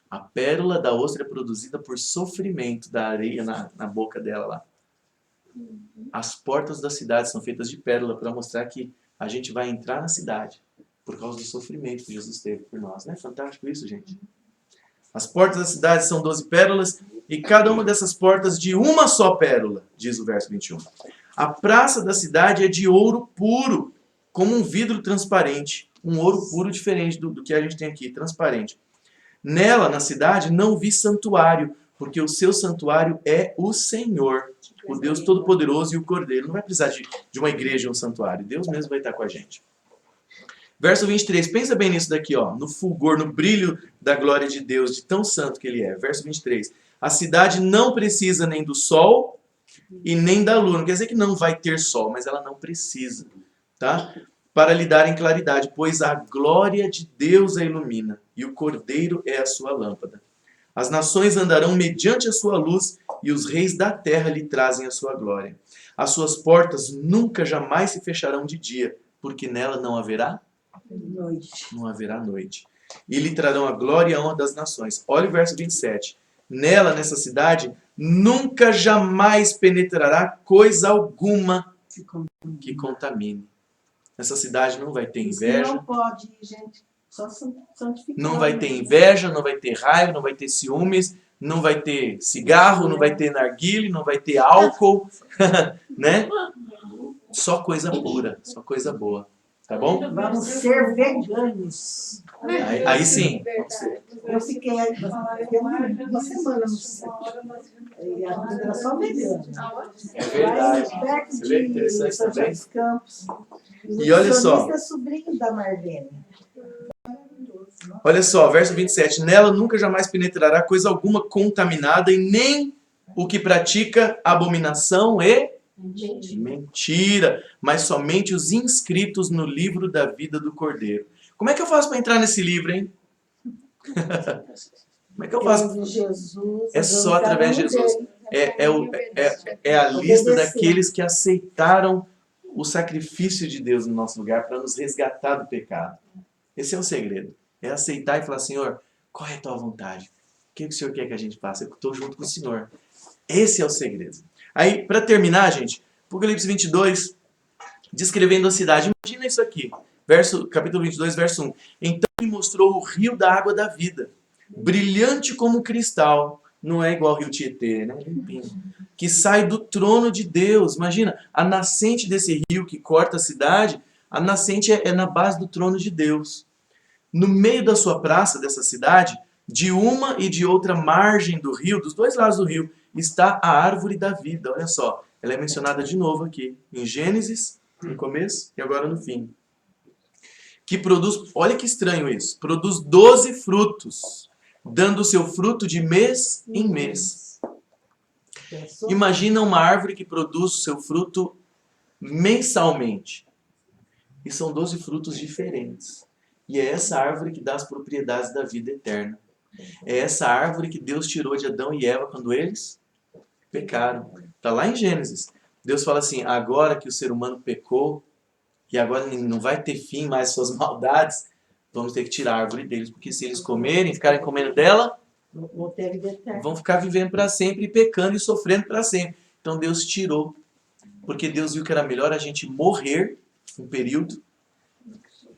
A pérola da ostra é produzida por sofrimento da areia na boca dela lá. As portas da cidade são feitas de pérola para mostrar que a gente vai entrar na cidade por causa do sofrimento que Jesus teve por nós. Não é fantástico isso, gente? As portas da cidade são 12 pérolas e cada uma dessas portas de uma só pérola, diz o verso 21. A praça da cidade é de ouro puro, como um vidro transparente. Um ouro puro diferente do que a gente tem aqui, transparente. Nela, na cidade, não vi santuário, porque o seu santuário é o Senhor, o Deus Todo-Poderoso e o Cordeiro. Não vai precisar de uma igreja ou um santuário. Deus mesmo vai estar com a gente. Verso 23, pensa bem nisso daqui, ó, no fulgor, no brilho da glória de Deus, de tão santo que Ele é. Verso 23, a cidade não precisa nem do sol e nem da lua. Não quer dizer que não vai ter sol, mas ela não precisa, tá? Para lhe darem claridade, pois a glória de Deus a ilumina e o Cordeiro é a sua lâmpada. As nações andarão mediante a sua luz e os reis da terra lhe trazem a sua glória. As suas portas nunca jamais se fecharão de dia, porque nela não haverá Noite. não haverá noite. E lhe trarão a glória e a honra das nações. Olha o verso 27. Nela, nessa cidade, nunca jamais penetrará coisa alguma que contamine. Nessa cidade não vai ter inveja. Não pode, gente. Só santificar. Não vai ter inveja, não vai ter raiva, não vai ter ciúmes, não vai ter cigarro, não vai ter narguile, não vai ter álcool, né? Só coisa pura, só coisa boa. Tá bom? Vamos ser veganos. Aí sim. Eu fiquei uma semana no centro. E a vida era só vegana. É verdade. Perto Você vê que de interessante São também? José dos Campos. E olha só. É sobrinho da Marlene. Olha só, verso 27. Nela nunca jamais penetrará coisa alguma contaminada e nem o que pratica abominação e mentira, mas somente os inscritos no livro da vida do Cordeiro. Como é que eu faço para entrar nesse livro, hein? Como é que eu faço? Jesus, É só através de Jesus. É a lista daqueles que aceitaram o sacrifício de Deus no nosso lugar para nos resgatar do pecado. Esse é o segredo. É aceitar e falar, Senhor, qual é a tua vontade? O que o Senhor quer que a gente faça? Eu estou junto com o Senhor. Esse é o segredo. Aí, para terminar, gente, Apocalipse 22, descrevendo a cidade. Imagina isso aqui. Capítulo 22, verso 1. Então me mostrou o rio da água da vida, brilhante como cristal. Não é igual ao rio Tietê, né? Limpinho. que sai do trono de Deus. Imagina, a nascente desse rio que corta a cidade, a nascente é na base do trono de Deus. No meio da sua praça, dessa cidade, de uma e de outra margem do rio, dos dois lados do rio, está a árvore da vida. Olha só, ela é mencionada de novo aqui, em Gênesis, no começo e agora no fim. Que produz, olha que estranho isso, produz 12 frutos, dando seu fruto de mês em mês. Pensou? Imagina uma árvore que produz o seu fruto mensalmente. E são 12 frutos diferentes. E é essa árvore que dá as propriedades da vida eterna. É essa árvore que Deus tirou de Adão e Eva quando eles pecaram. Está lá em Gênesis. Deus fala assim, agora que o ser humano pecou, e agora não vai ter fim mais suas maldades, vamos ter que tirar a árvore deles, porque se eles comerem, ficarem comendo dela, Não teve vida eterna. vão ficar vivendo para sempre, e pecando e sofrendo para sempre. Então Deus tirou, porque Deus viu que era melhor a gente morrer um período,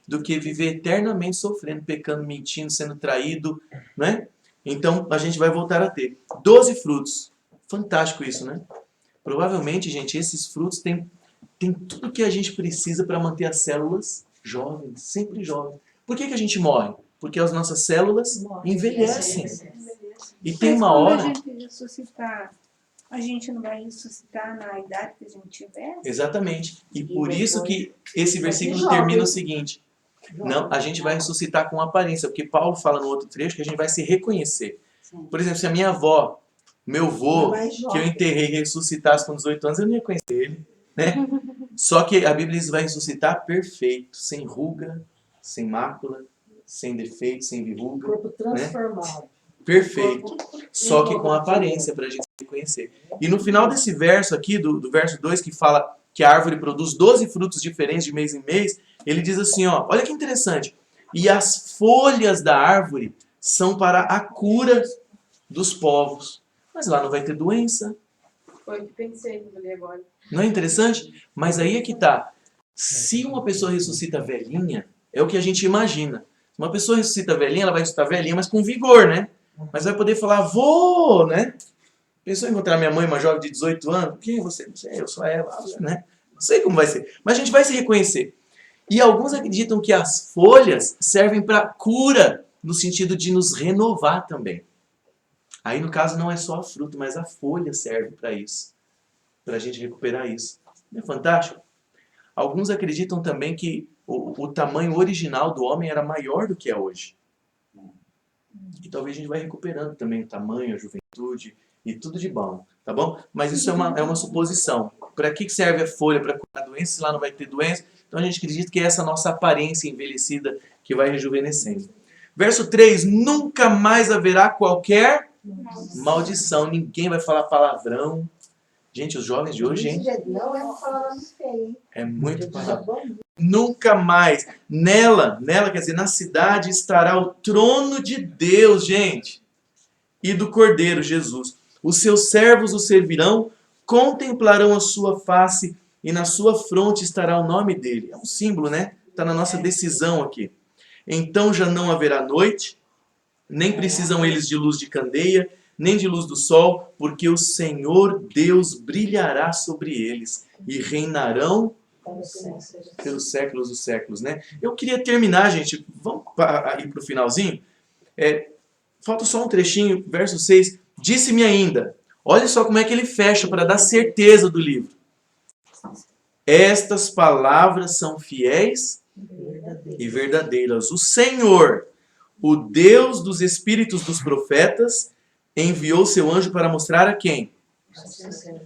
do que viver eternamente sofrendo, pecando, mentindo, sendo traído, né? Então a gente vai voltar a ter 12 frutos. Fantástico isso, né? Provavelmente, gente, esses frutos têm tudo que a gente precisa para manter as células jovens, sempre jovens. Por que a gente morre? Porque as nossas células envelhecem. E tem Mas uma quando hora... a gente ressuscitar, a gente não vai ressuscitar na idade que a gente tiver? Exatamente. E por depois isso que esse versículo jovem. termina o seguinte. Não, a gente vai ressuscitar com aparência, porque Paulo fala no outro trecho que a gente vai se reconhecer. Sim. Por exemplo, se a minha avó, meu avô, Mais que eu jovem. enterrei, ressuscitasse com 18 anos, eu não ia conhecer ele, né? Só que a Bíblia diz que vai ressuscitar perfeito, sem ruga, sem mácula, sem defeito, sem verruga, Corpo transformado. perfeito. Só que com aparência, para a gente se reconhecer. E no final desse verso aqui, do verso 2, que fala que a árvore produz 12 frutos diferentes de mês em mês, ele diz assim, ó, olha que interessante. E as folhas da árvore são para a cura dos povos. Mas lá não vai ter doença. Foi o que pensei quando eu li agora. Não é interessante? Mas aí é que tá. Se uma pessoa ressuscita velhinha, é o que a gente imagina. Se uma pessoa ressuscita velhinha, ela vai ressuscitar velhinha, mas com vigor, né? Mas vai poder falar, vô, né? Pensou em encontrar minha mãe, uma jovem de 18 anos? Quem é você? Não sei, eu sou ela, né? Não sei como vai ser. Mas a gente vai se reconhecer. E alguns acreditam que as folhas servem para cura, no sentido de nos renovar também. Aí, no caso, não é só a fruta, mas a folha serve para isso. Para a gente recuperar isso. Não é fantástico? Alguns acreditam também que o tamanho original do homem era maior do que é hoje. E talvez a gente vai recuperando também o tamanho, a juventude e tudo de bom, tá bom? Mas isso é uma suposição. Para que serve a folha? Para curar a doença, se lá não vai ter doença? Então a gente acredita que é essa nossa aparência envelhecida que vai rejuvenescendo. Verso 3, nunca mais haverá qualquer maldição. Ninguém vai falar palavrão. Gente, os jovens de hoje, hein? Não é uma palavra feia, hein? É muito Já palavrão. bom. Nunca mais. Nela, quer dizer, na cidade estará o trono de Deus, gente. E do Cordeiro, Jesus. Os seus servos o servirão, contemplarão a sua face e na sua fronte estará o nome dele. É um símbolo, né? Está na nossa decisão aqui. Então já não haverá noite, nem precisam eles de luz de candeia, nem de luz do sol, porque o Senhor Deus brilhará sobre eles e reinarão pelos séculos dos séculos, né? Eu queria terminar, gente, vamos ir para o finalzinho. Falta só um trechinho, verso 6. Disse-me ainda, olha só como é que ele fecha para dar certeza do livro. Estas palavras são fiéis e verdadeiras. O Senhor, o Deus dos espíritos dos profetas, enviou seu anjo para mostrar a quem?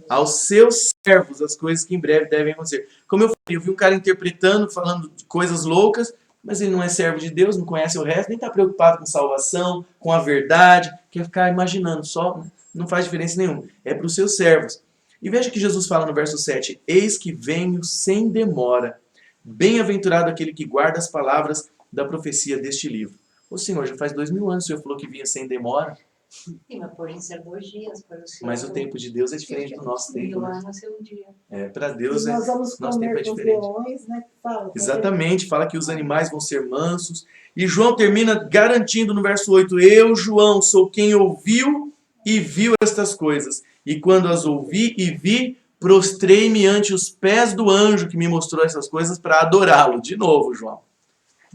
Aos seus servos as coisas que em breve devem acontecer. Como eu falei, eu vi um cara interpretando, falando de coisas loucas, mas ele não é servo de Deus, não conhece o resto, nem está preocupado com salvação, com a verdade, quer ficar imaginando só, não faz diferença nenhuma. É para os seus servos. E veja que Jesus fala no verso 7, eis que venho sem demora, bem-aventurado aquele que guarda as palavras da profecia deste livro. Ô Senhor, já faz 2000 anos que o Senhor falou que vinha sem demora. Sim, mas porém ser 2 dias para o Senhor. Mas o tempo de Deus é diferente do nosso tempo. 1000 Né? anos é um dia. Para Deus, E nós vamos nosso tempo é comer com os diferente. leões, né? Fala, Exatamente, fala que os animais vão ser mansos. E João termina garantindo no verso 8, eu, João, sou quem ouviu e viu estas coisas. E quando as ouvi e vi, prostrei-me ante os pés do anjo que me mostrou essas coisas para adorá-lo. De novo, João.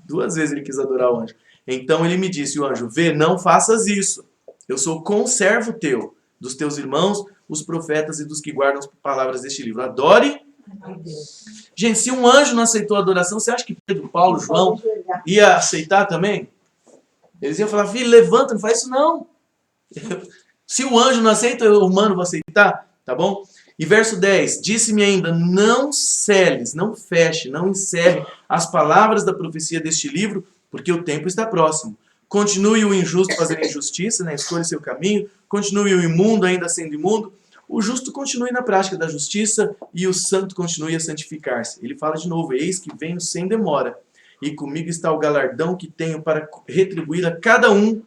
2 vezes ele quis adorar o anjo. Então ele me disse, o anjo, vê, não faças isso. Eu sou conservo teu, dos teus irmãos, os profetas e dos que guardam as palavras deste livro. Adore. Gente, se um anjo não aceitou a adoração, você acha que Pedro, Paulo, João ia aceitar também? Eles iam falar, filho, levanta, não faz isso não. Se o anjo não aceita, o humano vai aceitar, tá bom? E verso 10, disse-me ainda, não seles, não feche, não encerre as palavras da profecia deste livro, porque o tempo está próximo. Continue o injusto fazendo injustiça, né? Escolha seu caminho, continue o imundo ainda sendo imundo, o justo continue na prática da justiça e o santo continue a santificar-se. Ele fala de novo, eis que venho sem demora, e comigo está o galardão que tenho para retribuir a cada um,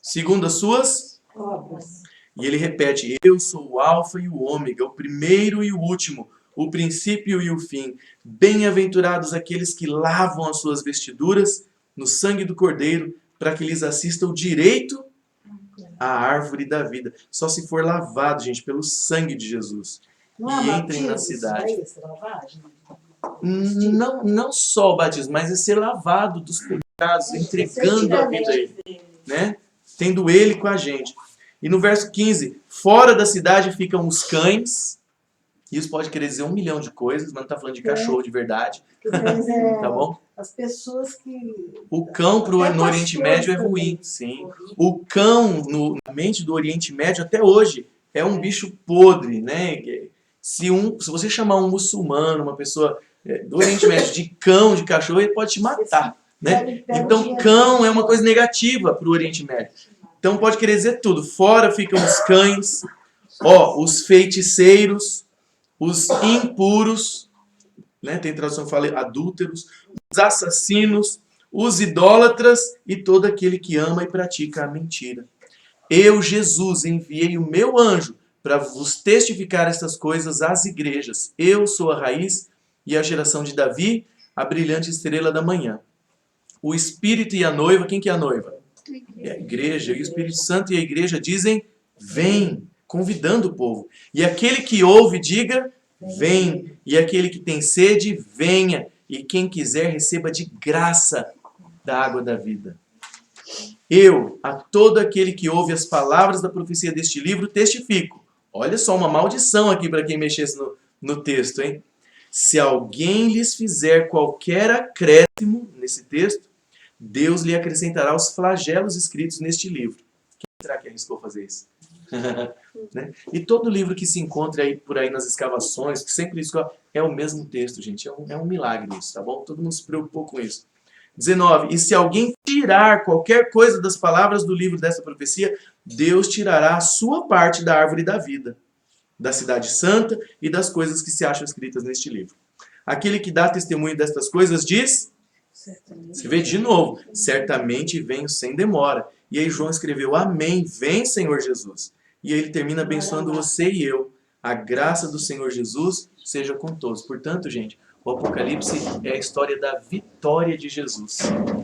segundo as suas obras. E ele repete, eu sou o alfa e o ômega, o primeiro e o último, o princípio e o fim. Bem-aventurados aqueles que lavam as suas vestiduras no sangue do Cordeiro, para que lhes assista o direito à árvore da vida. Só se for lavado, gente, pelo sangue de Jesus. Não é E entrem na batismo, cidade. isso é isso, lavagem? Não só o batismo, mas é ser lavado dos pecados, entregando a vida a Ele, né? Tendo Ele com a gente. E no verso 15, fora da cidade ficam os cães. Isso pode querer dizer 1 milhão de coisas, mas não está falando de cachorro de verdade. Tá bom? As pessoas que... O cão no Oriente Médio é também. ruim, sim. O cão, na mente do Oriente Médio, até hoje, é um bicho podre, né? Se você chamar um muçulmano, uma pessoa do Oriente Médio, de cão, de cachorro, ele pode te matar, né? Então, cão é uma coisa negativa para o Oriente Médio. Então, pode querer dizer tudo. Fora ficam os cães, os feiticeiros, os impuros, né? Tem tradução que fala adúlteros, os assassinos, os idólatras e todo aquele que ama e pratica a mentira. Eu, Jesus, enviei o meu anjo para vos testificar estas coisas às igrejas. Eu sou a raiz e a geração de Davi, a brilhante estrela da manhã. O Espírito e a noiva, quem que é a noiva? É a igreja. E o Espírito Santo e a igreja dizem, vem, convidando o povo. E aquele que ouve, diga, vem. E aquele que tem sede, venha. E quem quiser, receba de graça da água da vida. Eu, a todo aquele que ouve as palavras da profecia deste livro, testifico. Olha só, uma maldição aqui para quem mexesse no texto, hein? Se alguém lhes fizer qualquer acréscimo nesse texto, Deus lhe acrescentará os flagelos escritos neste livro. Quem será que arriscou fazer isso? Né? E todo livro que se encontra aí por aí nas escavações, que sempre é o mesmo texto, gente. É um milagre isso, tá bom? Todo mundo se preocupou com isso. 19. E se alguém tirar qualquer coisa das palavras do livro dessa profecia, Deus tirará a sua parte da árvore da vida, da cidade santa e das coisas que se acham escritas neste livro. Aquele que dá testemunho destas coisas diz... Você vê de novo, certamente venho sem demora. E aí João escreveu, amém, vem Senhor Jesus. E aí ele termina abençoando você e eu. A graça do Senhor Jesus seja com todos. Portanto, gente, o Apocalipse é a história da vitória de Jesus.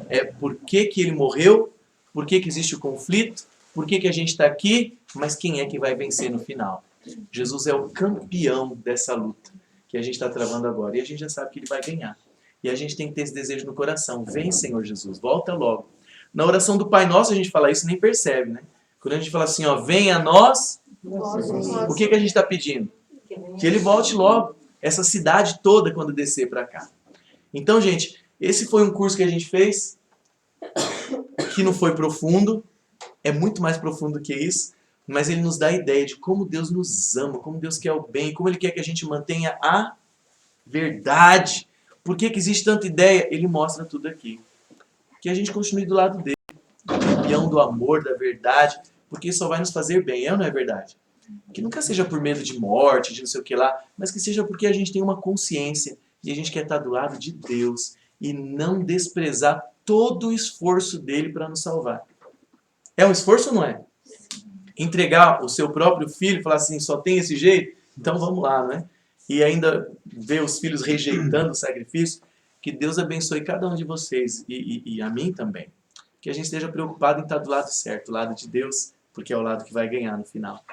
É por que ele morreu, por que existe o conflito, por que a gente está aqui, mas quem é que vai vencer no final? Jesus é o campeão dessa luta que a gente está travando agora. E a gente já sabe que ele vai ganhar. E a gente tem que ter esse desejo no coração. Vem, Senhor Jesus, volta logo. Na oração do Pai Nosso a gente fala isso e nem percebe, né? Quando a gente fala assim, venha a nós, o que a gente está pedindo? Que ele volte logo. Essa cidade toda quando descer para cá. Então, gente, esse foi um curso que a gente fez, que não foi profundo, é muito mais profundo que isso, mas ele nos dá a ideia de como Deus nos ama, como Deus quer o bem, como Ele quer que a gente mantenha a verdade. Por que existe tanta ideia? Ele mostra tudo aqui. Que a gente continue do lado dele, campeão do amor, da verdade, porque isso só vai nos fazer bem, ou não é verdade? Que nunca seja por medo de morte, de não sei o que lá, mas que seja porque a gente tem uma consciência e a gente quer estar do lado de Deus e não desprezar todo o esforço dele para nos salvar. É um esforço ou não é? Entregar o seu próprio filho e falar assim, só tem esse jeito? Então vamos lá, né? E ainda ver os filhos rejeitando o sacrifício. Que Deus abençoe cada um de vocês e a mim também. Que a gente esteja preocupado em estar do lado certo, do lado de Deus, porque é o lado que vai ganhar no final.